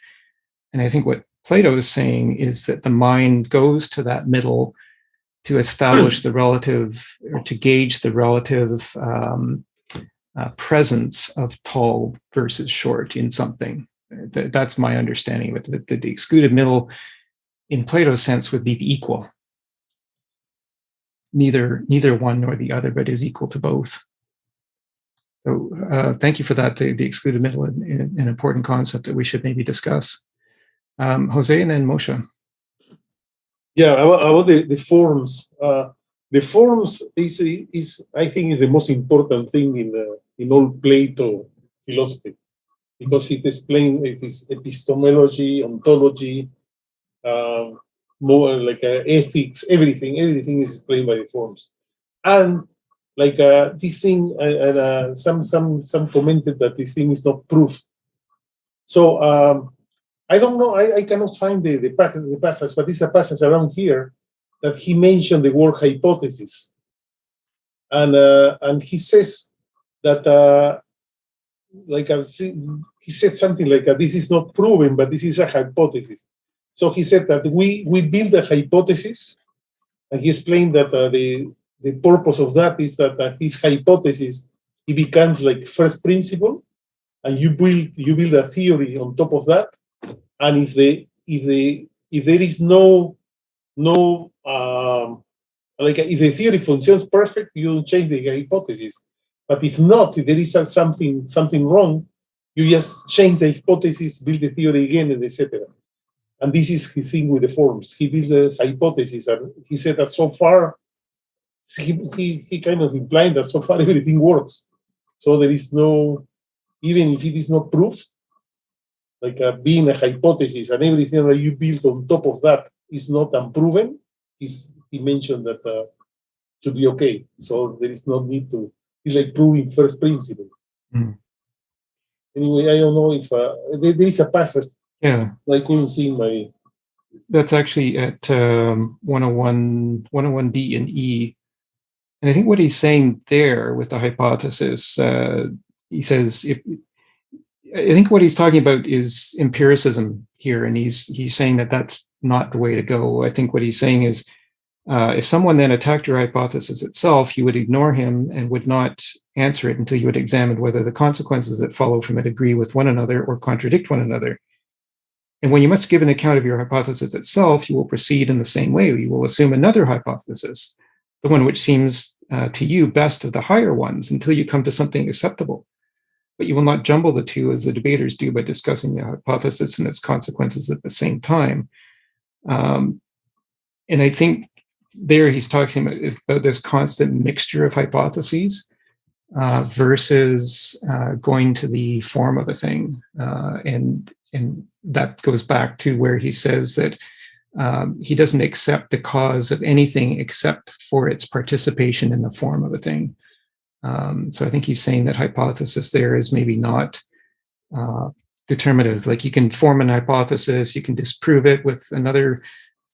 And I think what Plato is saying is that the mind goes to that middle to establish the relative, or to gauge the relative presence of tall versus short in something. That's my understanding of it. The excluded middle, in Plato's sense, would be the equal. Neither one nor the other, but is equal to both. So thank you for that. The excluded middle, an important concept that we should maybe discuss. Jose, and then Moshe. Yeah, about the forms. The forms is I think is the most important thing in all Plato philosophy, because it explains its epistemology, ontology, more like ethics, everything is explained by the forms. And like this thing, some commented that this thing is not proof. So I don't know. I cannot find the passage, but it's a passage around here that he mentioned the word hypothesis, and he says that he said something like this is not proven, but this is a hypothesis. So he said that we build a hypothesis, and he explained that the purpose of that is that his hypothesis, it becomes like first principle, and you build a theory on top of that. And if there is no if the theory functions perfect, you don't change the hypothesis. But if not, if there is something wrong, you just change the hypothesis, build the theory again, and etc. And this is his thing with the forms. He built a hypothesis, and he said that so far, he kind of implied that so far everything works. So there is no, even if it is not proved, like being a hypothesis and everything that you build on top of that is not unproven, he mentioned that should be okay. So there is no need to, it's like proving first principles. Mm. Anyway, I don't know if there is a passage. Yeah. I couldn't see in my. That's actually at 101D and E. And I think what he's saying there with the hypothesis, he says, I think what he's talking about is empiricism here, and he's saying that that's not the way to go. I think what he's saying is, if someone then attacked your hypothesis itself, you would ignore him and would not answer it until you had examined whether the consequences that follow from it agree with one another or contradict one another. And when you must give an account of your hypothesis itself, you will proceed in the same way. You will assume another hypothesis, the one which seems to you best of the higher ones, until you come to something acceptable. but you will not jumble the two as the debaters do by discussing the hypothesis and its consequences at the same time. And I think there he's talking about this constant mixture of hypotheses versus going to the form of a thing. And that goes back to where he says that he doesn't accept the cause of anything except for its participation in the form of a thing. So I think he's saying that hypothesis there is maybe not determinative. Like you can form an hypothesis, you can disprove it with another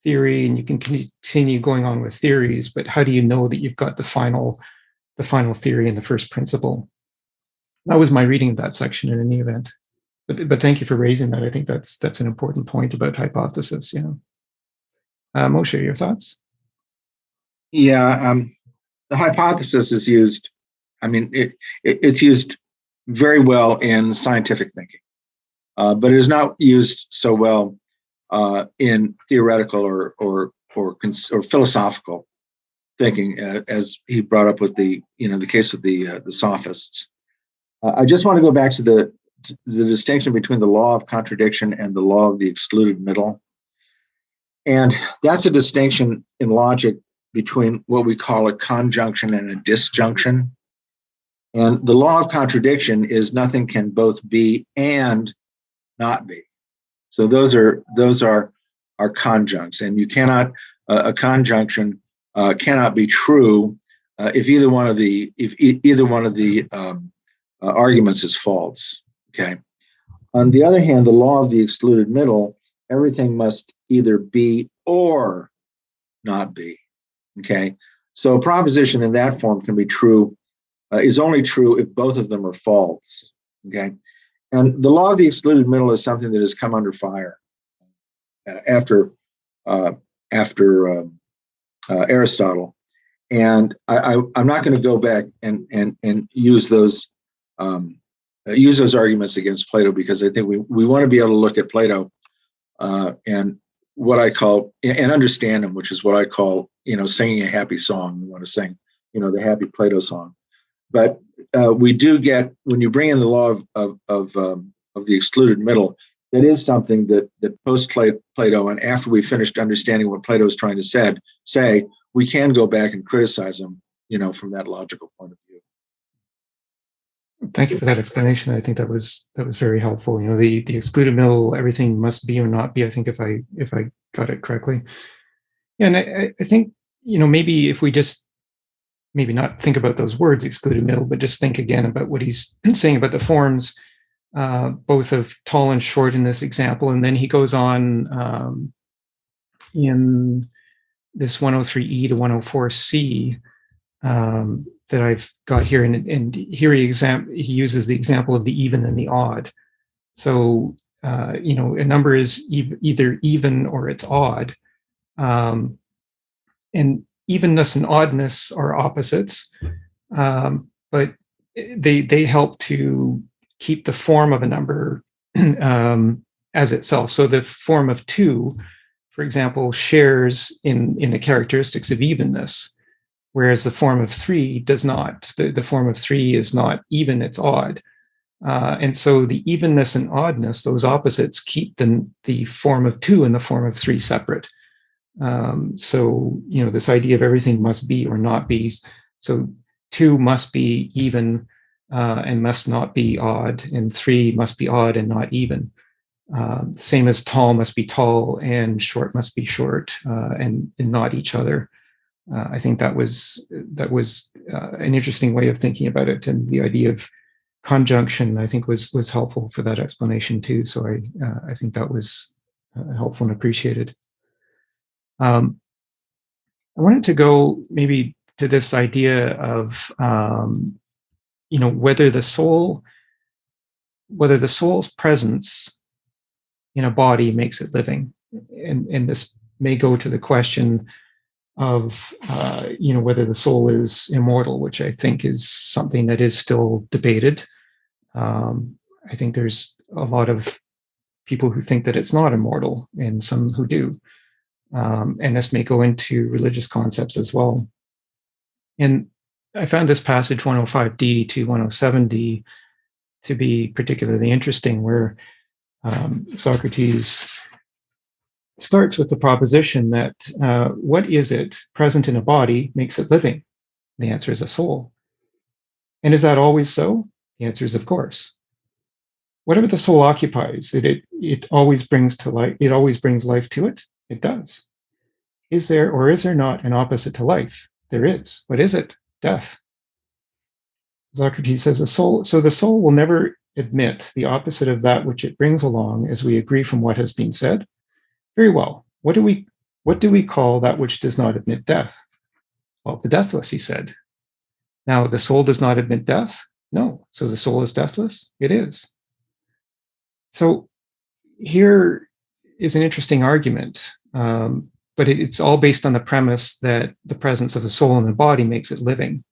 theory, and you can continue going on with theories, but how do you know that you've got the final theory and the first principle? That was my reading of that section in any event. But thank you for raising that. I think that's an important point about hypothesis. Moshe, your thoughts? Yeah, the hypothesis is used. I mean, it's used very well in scientific thinking, but it is not used so well in theoretical or philosophical thinking, as he brought up with the case of the Sophists. I just want to go back to the distinction between the law of contradiction and the law of the excluded middle, and that's a distinction in logic between what we call a conjunction and a disjunction. And the law of contradiction is nothing can both be and not be. So those are conjuncts, and you cannot a conjunction cannot be true if either one of the arguments is false. Okay. On the other hand, the law of the excluded middle, everything must either be or not be. Okay. So a proposition in that form can be true, is only true if both of them are false. Okay. And the law of the excluded middle is something that has come under fire after Aristotle. And I'm not going to go back and use those arguments against Plato, because I think we want to be able to look at Plato and what I call and understand him, which is what I call singing a happy song. We want to sing the happy Plato song. But we do get, when you bring in the law of the excluded middle, that is something that post Plato, and after we finished understanding what Plato is trying to say, we can go back and criticize him, from that logical point of view. Thank you for that explanation. I think that was very helpful. The excluded middle, everything must be or not be. I think if I got it correctly, and I think maybe if we just maybe not think about those words, excluded middle, but just think again about what he's saying about the forms, both of tall and short in this example. And then he goes on in this 103E to 104C that I've got here. And here he uses the example of the even and the odd. So, a number is either even or it's odd. And evenness and oddness are opposites, but they help to keep the form of a number as itself. So the form of 2, for example, shares in the characteristics of evenness, whereas the form of 3 does not. The form of 3 is not even, it's odd. And so the evenness and oddness, those opposites, keep the form of 2 and the form of 3 separate. So, this idea of everything must be or not be. So 2 must be even and must not be odd, and 3 must be odd and not even. Same as tall must be tall and short must be short and not each other. I think that was an interesting way of thinking about it, and the idea of conjunction, I think, was helpful for that explanation too. So I think that was helpful and appreciated. I wanted to go maybe to this idea of whether the soul's presence in a body makes it living, and this may go to the question of whether the soul is immortal, which I think is something that is still debated. I think there's a lot of people who think that it's not immortal, and some who do. And this may go into religious concepts as well. And I found this passage 105D to 107D to be particularly interesting, where Socrates starts with the proposition that what is it present in a body makes it living? The answer is a soul. And is that always so? The answer is of course. Whatever the soul occupies, it always brings to life. It always brings life to it. It does. Is there or is there not an opposite to life? There is. What is it? Death. Socrates says the soul. So the soul will never admit the opposite of that which it brings along, as we agree from what has been said. Very well. What do we call that which does not admit death? Well, the deathless, he said. Now, the soul does not admit death? No. So the soul is deathless? It is. So here is an interesting argument, but it's all based on the premise that the presence of the soul in the body makes it living.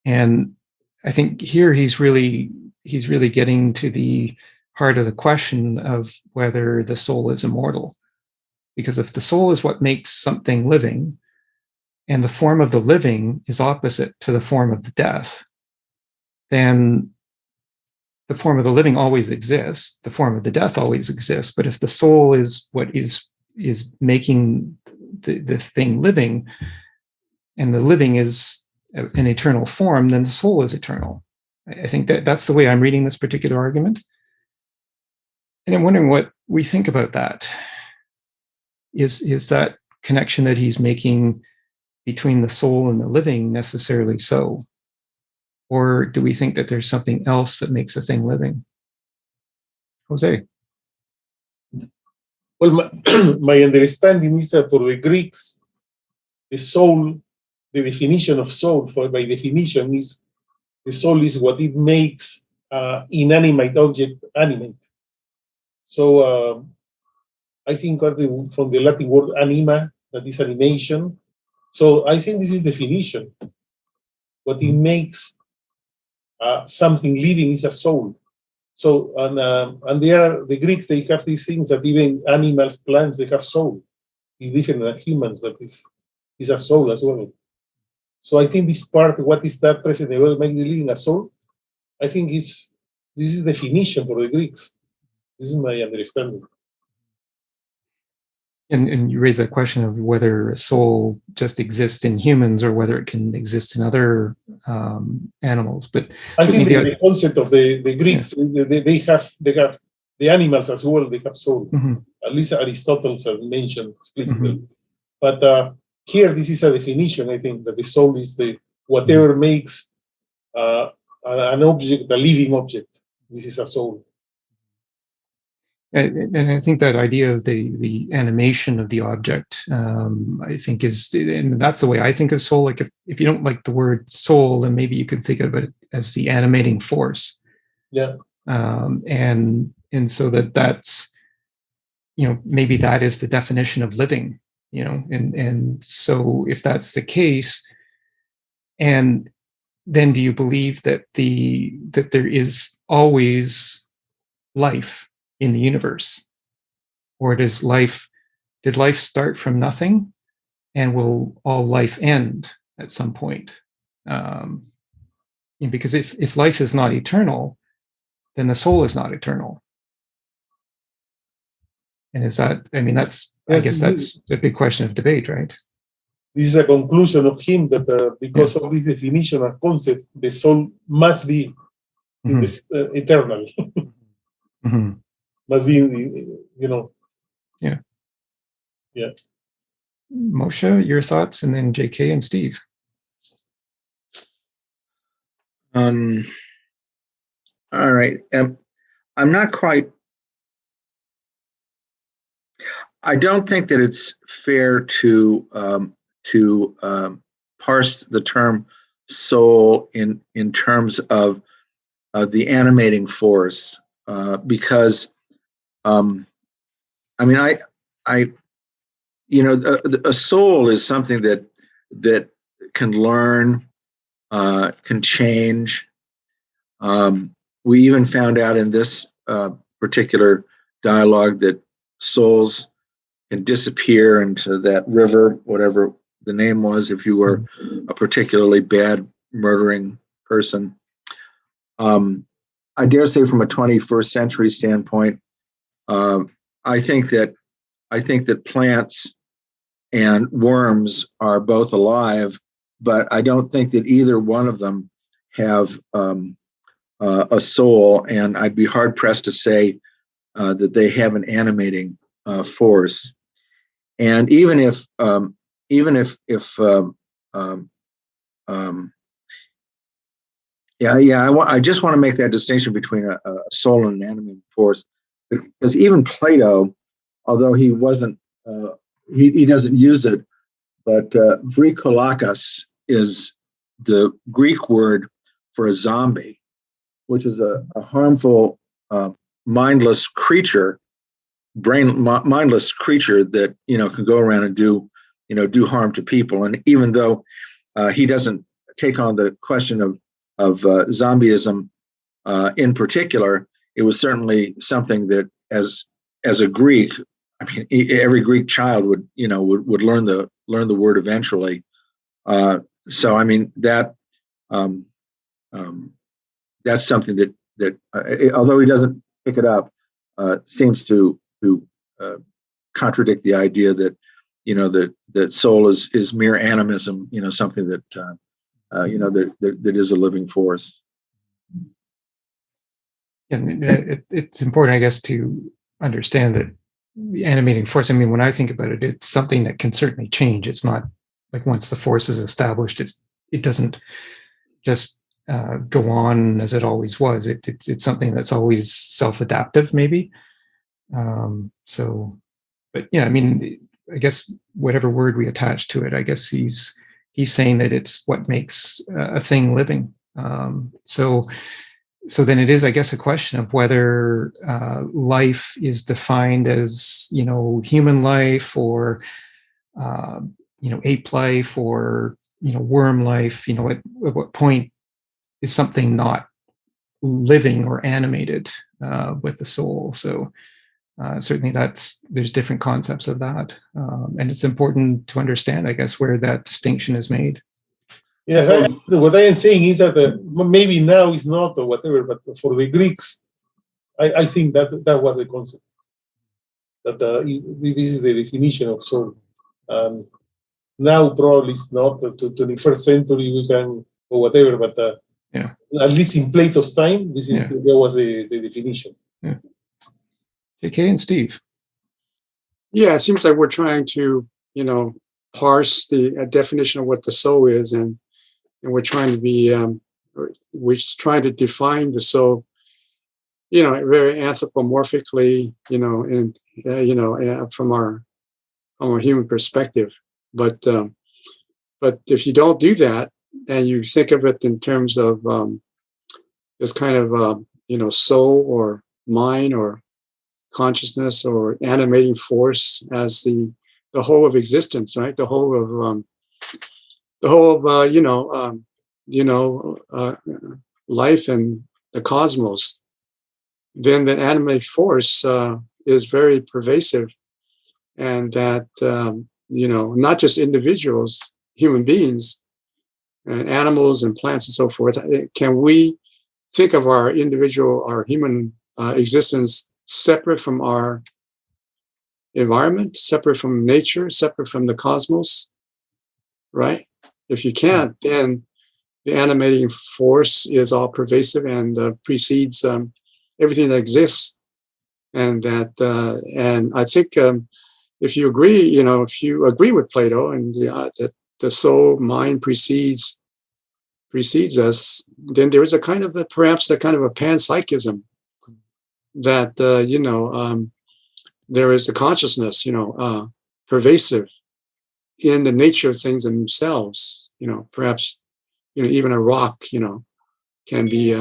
And I think here he's really getting to the heart of the question of whether the soul is immortal. Because if the soul is what makes something living, and the form of the living is opposite to the form of the death, then the form of the living always exists, the form of the death always exists. But if the soul is what is making the thing living, and the living is an eternal form, then the soul is eternal. I think that's the way I'm reading this particular argument. And I'm wondering what we think about that. Is that connection that he's making between the soul and the living necessarily so? Or do we think that there's something else that makes a thing living? Jose? Well, my understanding is that for the Greeks, the soul, the definition of soul, by definition, is the soul is what it makes inanimate object animate. So I think from the Latin word anima, that is animation. So I think this is definition. What it makes something living is a soul. So and the Greeks, they have these things that even animals, plants, they have soul. It's different than humans, but it's a soul as well. So I think this part, what is that present in the world, making the living a soul? I think this is definition for the Greeks. This is my understanding. And you raise that question of whether a soul just exists in humans or whether it can exist in other animals. But I think the concept of the Greeks, yeah, they have the animals as well. They have soul. Mm-hmm. At least Aristotle mentioned explicitly. Mm-hmm. But here, this is a definition. I think that the soul is the whatever mm-hmm. makes an object a living object. This is a soul. And I think that idea of the animation of the object, I think and that's the way I think of soul. Like if you don't like the word soul, then maybe you could think of it as the animating force. Yeah. And so that's, maybe that is the definition of living, and so if that's the case, and then do you believe that that there is always life in the universe, or did life start from nothing, and will all life end at some point? Because if life is not eternal, then the soul is not eternal. And is that? I mean, I guess that's a big question of debate, right? This is a conclusion of him that because of this definition and concept, the soul must be mm-hmm. Eternal. Mm-hmm. Must be, Yeah. Yeah. Moshe, your thoughts, and then JK and Steve. All right. I'm not quite. I don't think that it's fair to parse the term soul in terms of the animating force, because a soul is something that can learn, can change. We even found out in this particular dialogue that souls can disappear into that river, whatever the name was, if you were a particularly bad murdering person. I dare say from a 21st century standpoint, I think that plants and worms are both alive, but I don't think that either one of them have a soul, and I'd be hard pressed to say that they have an animating force. And even if I just want to make that distinction between a soul and an animating force, because even Plato, although he wasn't, he doesn't use it, but vrikolakas is the Greek word for a zombie, which is a harmful, mindless creature, mindless creature that can go around and do harm to people. And even though he doesn't take on the question of zombieism in particular, it was certainly something that as a Greek, I mean, every Greek child would learn the word eventually. So I mean that's something that although he doesn't pick it up, seems to contradict the idea that that soul is mere animism, something that that is a living force. And it's important, I guess, to understand that the animating force, I mean, when I think about it, it's something that can certainly change. It's not like once the force is established, it doesn't just go on as it always was. It's something that's always self-adaptive, maybe. But yeah, I mean, I guess whatever word we attach to it, I guess he's saying that it's what makes a thing living. So then it is, I guess, a question of whether life is defined as, human life or, ape life or, worm life. At what point is something not living or animated with the soul? So certainly there's different concepts of that. And it's important to understand, I guess, where that distinction is made. Yes, what I am saying is that maybe now it's not or whatever, but for the Greeks, I think that was the concept. That this is the definition of soul. Now probably it's not. To 21st century we can or whatever, but at least in Plato's time, there was the definition. Yeah. JK and Steve. Yeah, it seems like we're trying to, parse the definition of what the soul is, and we're trying to be, we're trying to define the soul, very anthropomorphically, and from our human perspective. But if you don't do that, and you think of it in terms of this kind of soul or mind or consciousness or animating force as the whole of existence, right? The whole of life and the cosmos. Then the animating force is very pervasive, and that not just individuals, human beings, and animals and plants and so forth. Can we think of our individual, our human existence separate from our environment, separate from nature, separate from the cosmos, right? If you can't, then the animating force is all pervasive and precedes everything that exists. And and I think if you agree, with Plato and that the soul mind precedes us, then there is a kind of perhaps a kind of a panpsychism that there is a consciousness, pervasive in the nature of things themselves. Perhaps even a rock, can be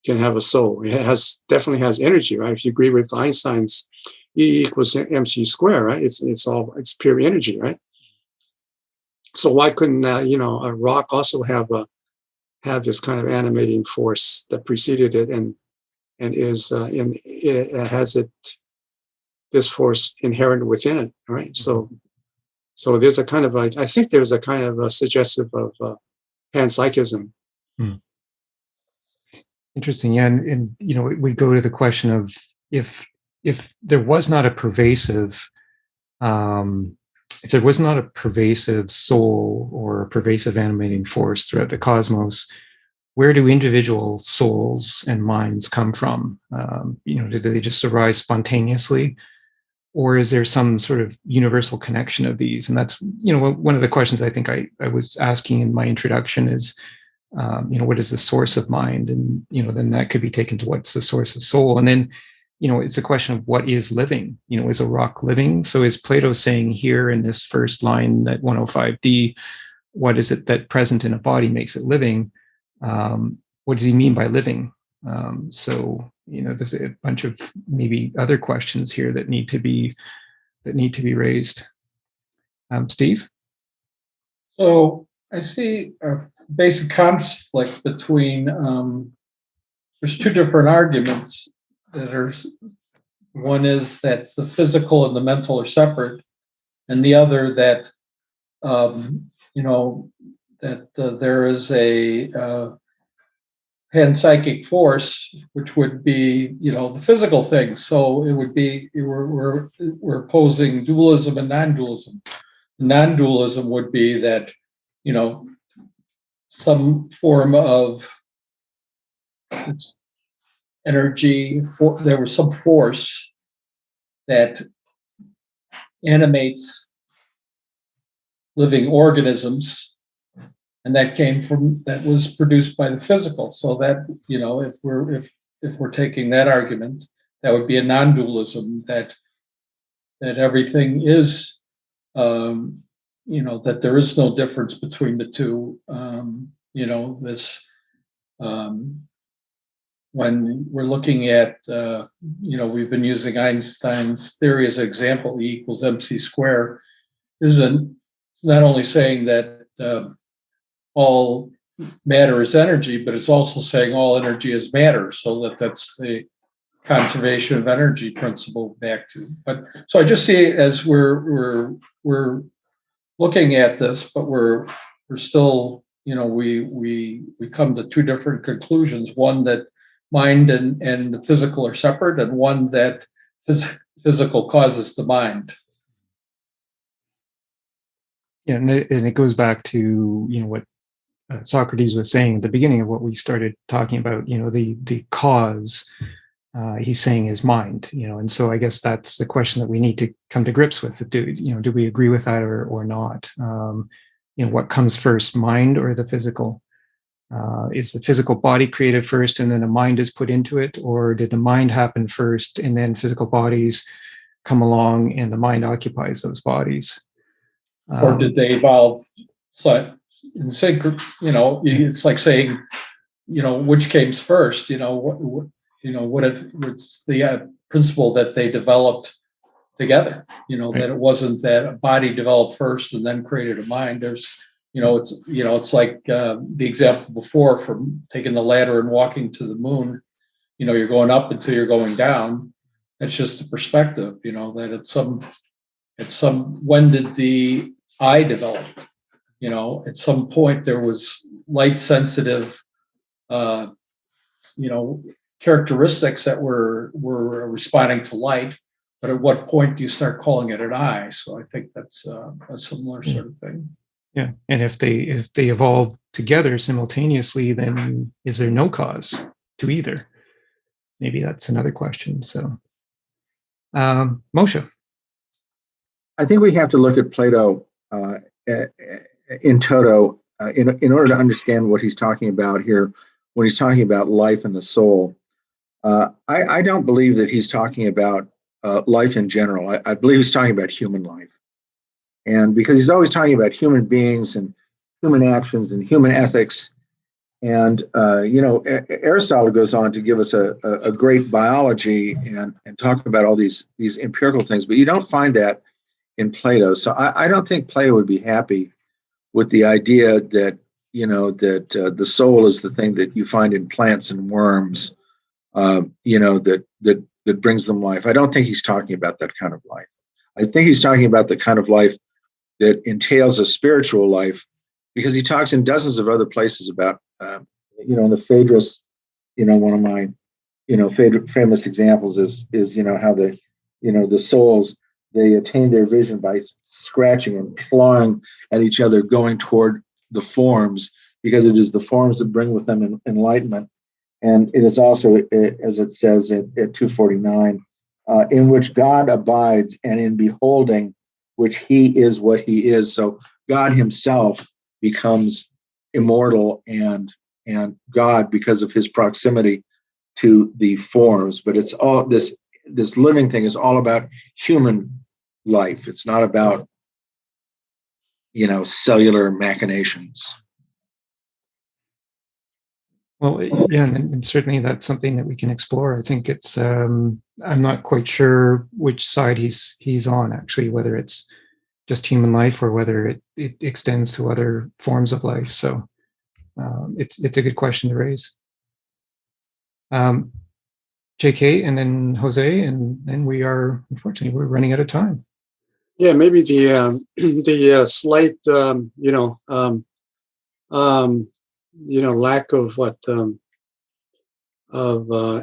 can have a soul. It definitely has energy, right? If you agree with Einstein's E equals mc squared, right? It's pure energy, right? So why couldn't a rock also have this kind of animating force that preceded it and is it has this force inherent within it, right? So there's a kind of I think there's a kind of a suggestive of panpsychism. Interesting. Yeah, and we go to the question of if there was not a pervasive if there was not a pervasive soul or a pervasive animating force throughout the cosmos, where do individual souls and minds come from? Do they just arise spontaneously, or is there some sort of universal connection of these? And that's one of the questions I think I was asking in my introduction is, what is the source of mind? And then that could be taken to what's the source of soul, and then it's a question of what is living. Is a rock living? So is Plato saying here in this first line, that 105D, what is it that present in a body makes it living? What does he mean by living? So there's a bunch of maybe other questions here that need to be raised. Steve? So I see a basic conflict between, there's two different arguments that are, one is that the physical and the mental are separate, and the other that, there is a panpsychic force, which would be, the physical thing. So it would be, we're opposing dualism and non-dualism. Non-dualism would be that, some form of energy, there was some force that animates living organisms, and that was produced by the physical. So that, if we're taking that argument, that would be a non-dualism, that everything is, that there is no difference between the two. When we're looking at, we've been using Einstein's theory as an example, E equals mc squared, it's not only saying that all matter is energy, but it's also saying all energy is matter. So that's the conservation of energy principle back to. But so I just see it as we're looking at this, but we're still, we come to two different conclusions. One, that mind and the physical are separate, and one that physical causes the mind. Yeah, and it goes back to what Socrates was saying at the beginning of what we started talking about. The cause. He's saying is mind. And so I guess that's the question that we need to come to grips with. Do we agree with that or not? What comes first, mind or the physical? Is the physical body created first and then a mind is put into it, or did the mind happen first and then physical bodies come along and the mind occupies those bodies? Or did they evolve? So in sync, it's like saying, which came first? What if it's the principle that they developed together? Right. That it wasn't that a body developed first and then created a mind. There's, it's like the example before from taking the ladder and walking to the moon. You're going up until you're going down. That's just a perspective. That when did the eye develop? At some point there was light sensitive, characteristics that were responding to light, but at what point do you start calling it an eye? So I think that's a similar sort of thing. Yeah, and if they evolve together simultaneously, then is there no cause to either? Maybe that's another question. So, Moshe. I think we have to look at Plato in toto in order to understand what he's talking about here when he's talking about life and the soul. I don't believe that he's talking about life in general. I believe he's talking about human life. And because he's always talking about human beings and human actions and human ethics. And, Aristotle goes on to give us a great biology and talk about all these empirical things, but you don't find that in Plato. So I don't think Plato would be happy with the idea that, the soul is the thing that you find in plants and worms, that brings them life. I don't think he's talking about that kind of life. I think he's talking about the kind of life that entails a spiritual life, because he talks in dozens of other places about, in the Phaedrus, one of my, famous examples is, how the souls, they attain their vision by scratching and clawing at each other, going toward the forms, because it is the forms that bring with them enlightenment. And it is also, as it says at 249, in which God abides, and in beholding which he is what he is. So God himself becomes immortal and God because of his proximity to the forms. But it's all this living thing is all about human life. It's not about, cellular machinations. Well, yeah, and certainly that's something that we can explore. I think it's I'm not quite sure which side he's on, actually, whether it's just human life or whether it extends to other forms of life. So it's a good question to raise. JK and then Jose, and then unfortunately we're running out of time. Yeah, maybe the slight lack of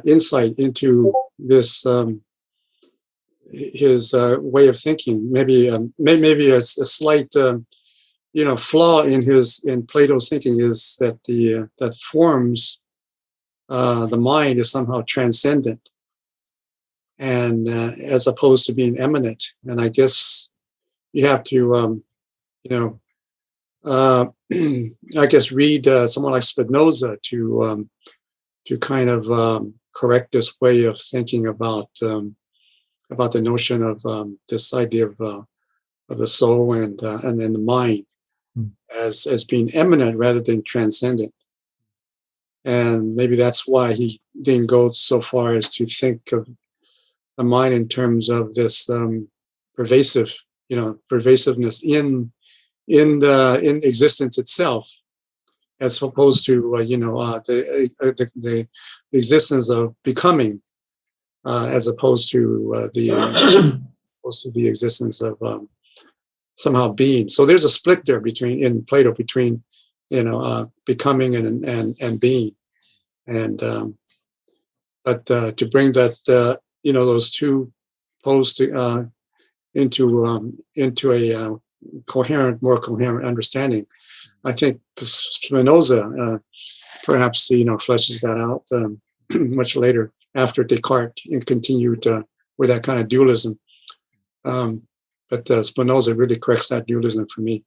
insight into this his way of thinking. Maybe a slight flaw in Plato's thinking is that that forms, the mind is somehow transcendent, and as opposed to being eminent. And I guess you have to I guess read someone like Spinoza to kind of correct this way of thinking about the notion of this idea of the soul and then the mind as being eminent rather than transcendent. And maybe that's why he didn't go so far as to think of the mind in terms of this pervasiveness in existence itself, as opposed to the existence of becoming, as opposed to the existence of somehow being. So there's a split there in Plato between becoming and being, and but to bring that those two posed into a more coherent understanding. I think Spinoza perhaps fleshes that out much later after Descartes and continued with that kind of dualism. But Spinoza really corrects that dualism for me.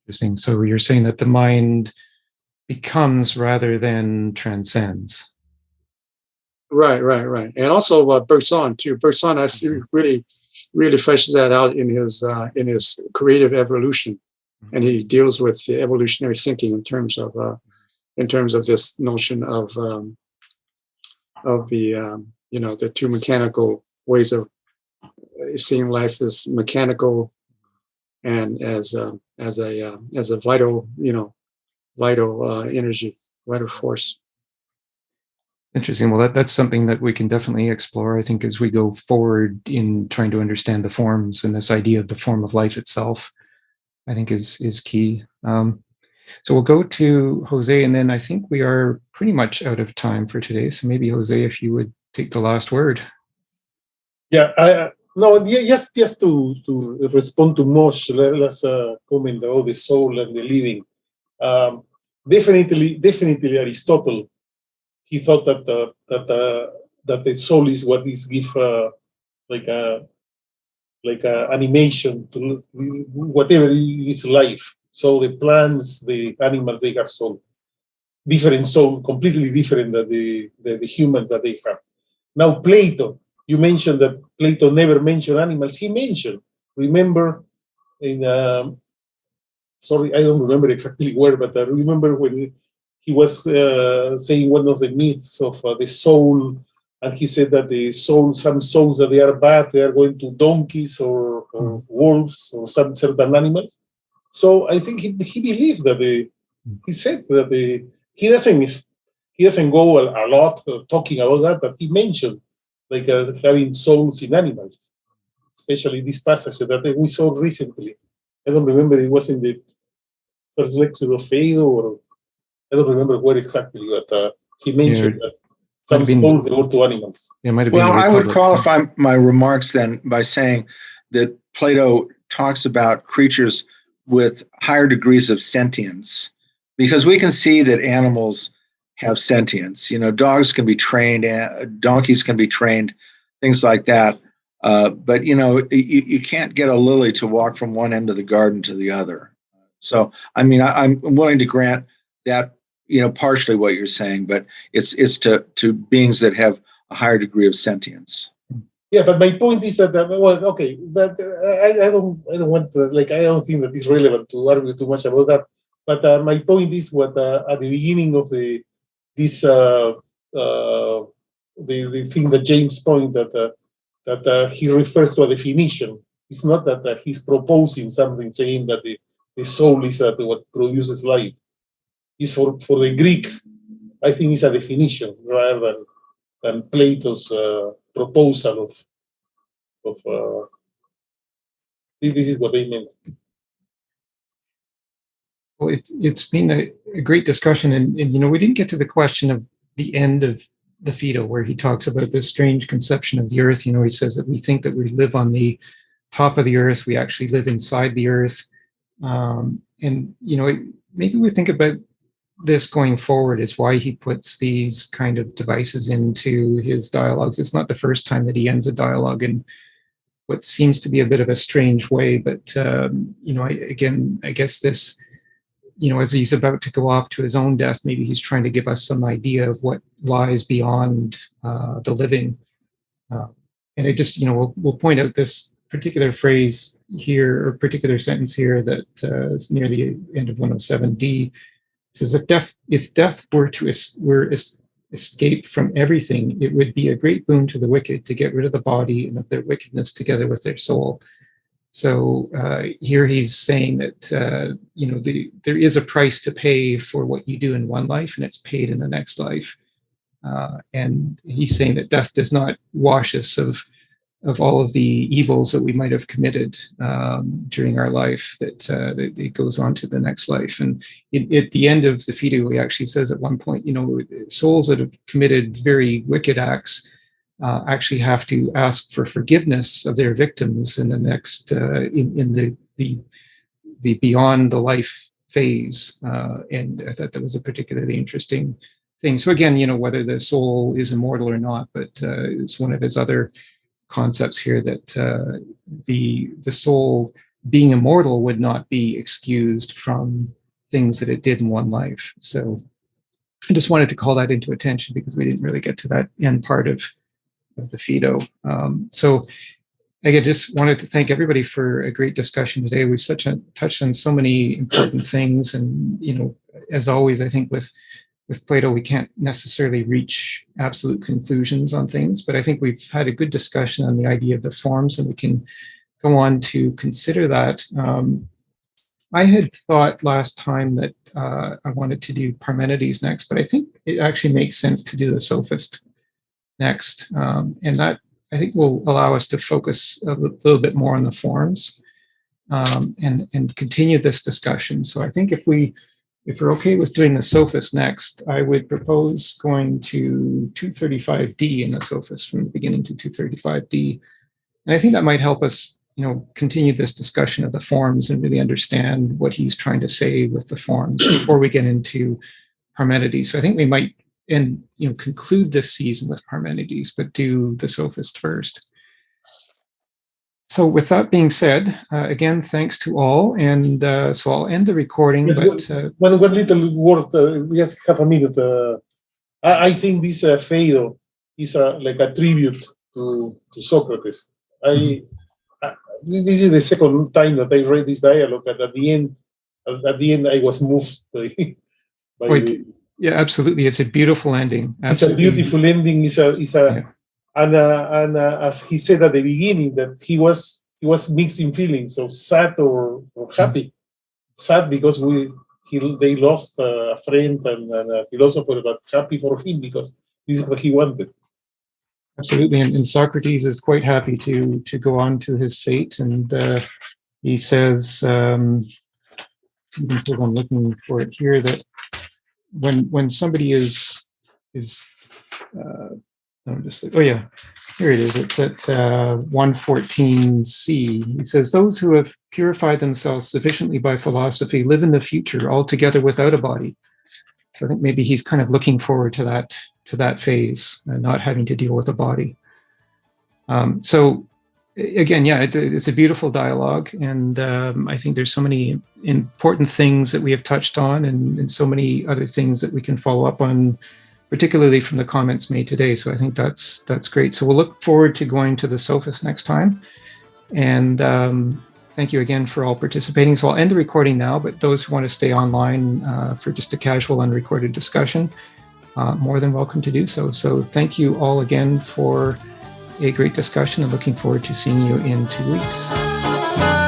Interesting. So you're saying that the mind becomes rather than transcends. Right. And also Bergson too. Bergson really fleshes that out in his creative evolution, and he deals with the evolutionary thinking in terms of this notion of the two mechanical ways of seeing life as mechanical and as a vital energy, vital force. Interesting. Well, that's something that we can definitely explore, I think, as we go forward in trying to understand the forms, and this idea of the form of life itself, I think is key. So we'll go to Jose, and then I think we are pretty much out of time for today. So maybe Jose, if you would take the last word. Yeah, just to respond to Mosh, let's comment about the soul and the living. Definitely Aristotle. He thought that the soul is what is give like a animation to whatever is life. So the plants, the animals, they have soul, different soul, completely different than the human that they have. Now Plato, you mentioned that Plato never mentioned animals. He mentioned. Remember in sorry, I don't remember exactly where, but I remember when he was saying one of the myths of the soul, and he said that some souls that they are bad, they are going to donkeys or wolves or some certain animals. So I think he believed that he said that he doesn't go a lot talking about that, but he mentioned like having souls in animals, especially this passage that we saw recently. I don't remember, it was in the first lecture of Phaedo, or I don't remember where exactly, but he mentioned that might some have been- souls devour to animals. It might have been Well, the I would Republic. qualify my remarks then by saying that Plato talks about creatures with higher degrees of sentience, because we can see that animals have sentience. Dogs can be trained, donkeys can be trained, things like that. But you can't get a lily to walk from one end of the garden to the other. So, I mean, I'm willing to grant that, partially what you're saying, but it's to beings that have a higher degree of sentience. Yeah, but my point is that I don't want to, I don't think that it's relevant to argue too much about that. But my point is what at the beginning of the thing that James point that he refers to a definition. It's not that he's proposing something saying that the soul is what produces life. It's for the Greeks. I think it's a definition rather than Plato's proposal of this is what they meant. Well, it's been a great discussion, and we didn't get to the question of the end of the Phaedo, where he talks about this strange conception of the earth. He says that we think that we live on the top of the earth, we actually live inside the earth, and maybe we think about this going forward is why he puts these kind of devices into his dialogues. It's not the first time that he ends a dialogue in what seems to be a bit of a strange way, but I guess this, as he's about to go off to his own death, maybe he's trying to give us some idea of what lies beyond the living. And I just, we'll point out this particular phrase here, or particular sentence here that is near the end of 107D. It says, if death were to escape from everything, it would be a great boon to the wicked to get rid of the body and of their wickedness together with their soul. So here he's saying that there is a price to pay for what you do in one life, and it's paid in the next life. And he's saying that death does not wash us of all of the evils that we might have committed during our life, that it goes on to the next life. And at the end of the Phaedo, he actually says at one point, souls that have committed very wicked acts actually have to ask for forgiveness of their victims in the next, in the beyond the life phase. And I thought that was a particularly interesting thing. So again, whether the soul is immortal or not, but it's one of his other concepts here that the soul being immortal would not be excused from things that it did in one life. So I just wanted to call that into attention because we didn't really get to that end part of the Phaedo. So again, just wanted to thank everybody for a great discussion today. We touched on so many important things, and as always, I think with Plato, we can't necessarily reach absolute conclusions on things, but I think we've had a good discussion on the idea of the forms, and we can go on to consider that. I had thought last time that I wanted to do Parmenides next, but I think it actually makes sense to do the Sophist next. And that, I think, will allow us to focus a little bit more on the forms and continue this discussion. So I think if we're okay with doing the Sophist next, I would propose going to 235D in the Sophist from the beginning to 235D. And I think that might help us, continue this discussion of the forms and really understand what he's trying to say with the forms before we get into Parmenides. So I think we might conclude this season with Parmenides, but do the Sophist first. So with that being said, again, thanks to all. And so I'll end the recording. Yes, but one little word, we just have a minute. I think this Phaedo is like a tribute to Socrates. This is the second time that I read this dialogue, and at the end, I was moved by yeah, absolutely. It's a beautiful ending. It's Absolutely. a beautiful ending. Yeah. And as he said at the beginning, that he was mixing feelings of sad or happy. Sad because they lost a friend and a philosopher, but happy for him because this is what he wanted. Absolutely, and Socrates is quite happy to go on to his fate, and he says, I'm looking for it here, that when somebody is is I'm just like, oh yeah, here it is. It's at 114c. He says, those who have purified themselves sufficiently by philosophy live in the future altogether without a body. So I think maybe he's kind of looking forward to that phase, not having to deal with a body. So again, yeah, it's a beautiful dialogue, and I think there's so many important things that we have touched on, and so many other things that we can follow up on, particularly from the comments made today. So I think that's great. So we'll look forward to going to the Sophist next time. And thank you again for all participating. So I'll end the recording now, but those who want to stay online for just a casual unrecorded discussion, more than welcome to do so. So thank you all again for a great discussion, and looking forward to seeing you in 2 weeks.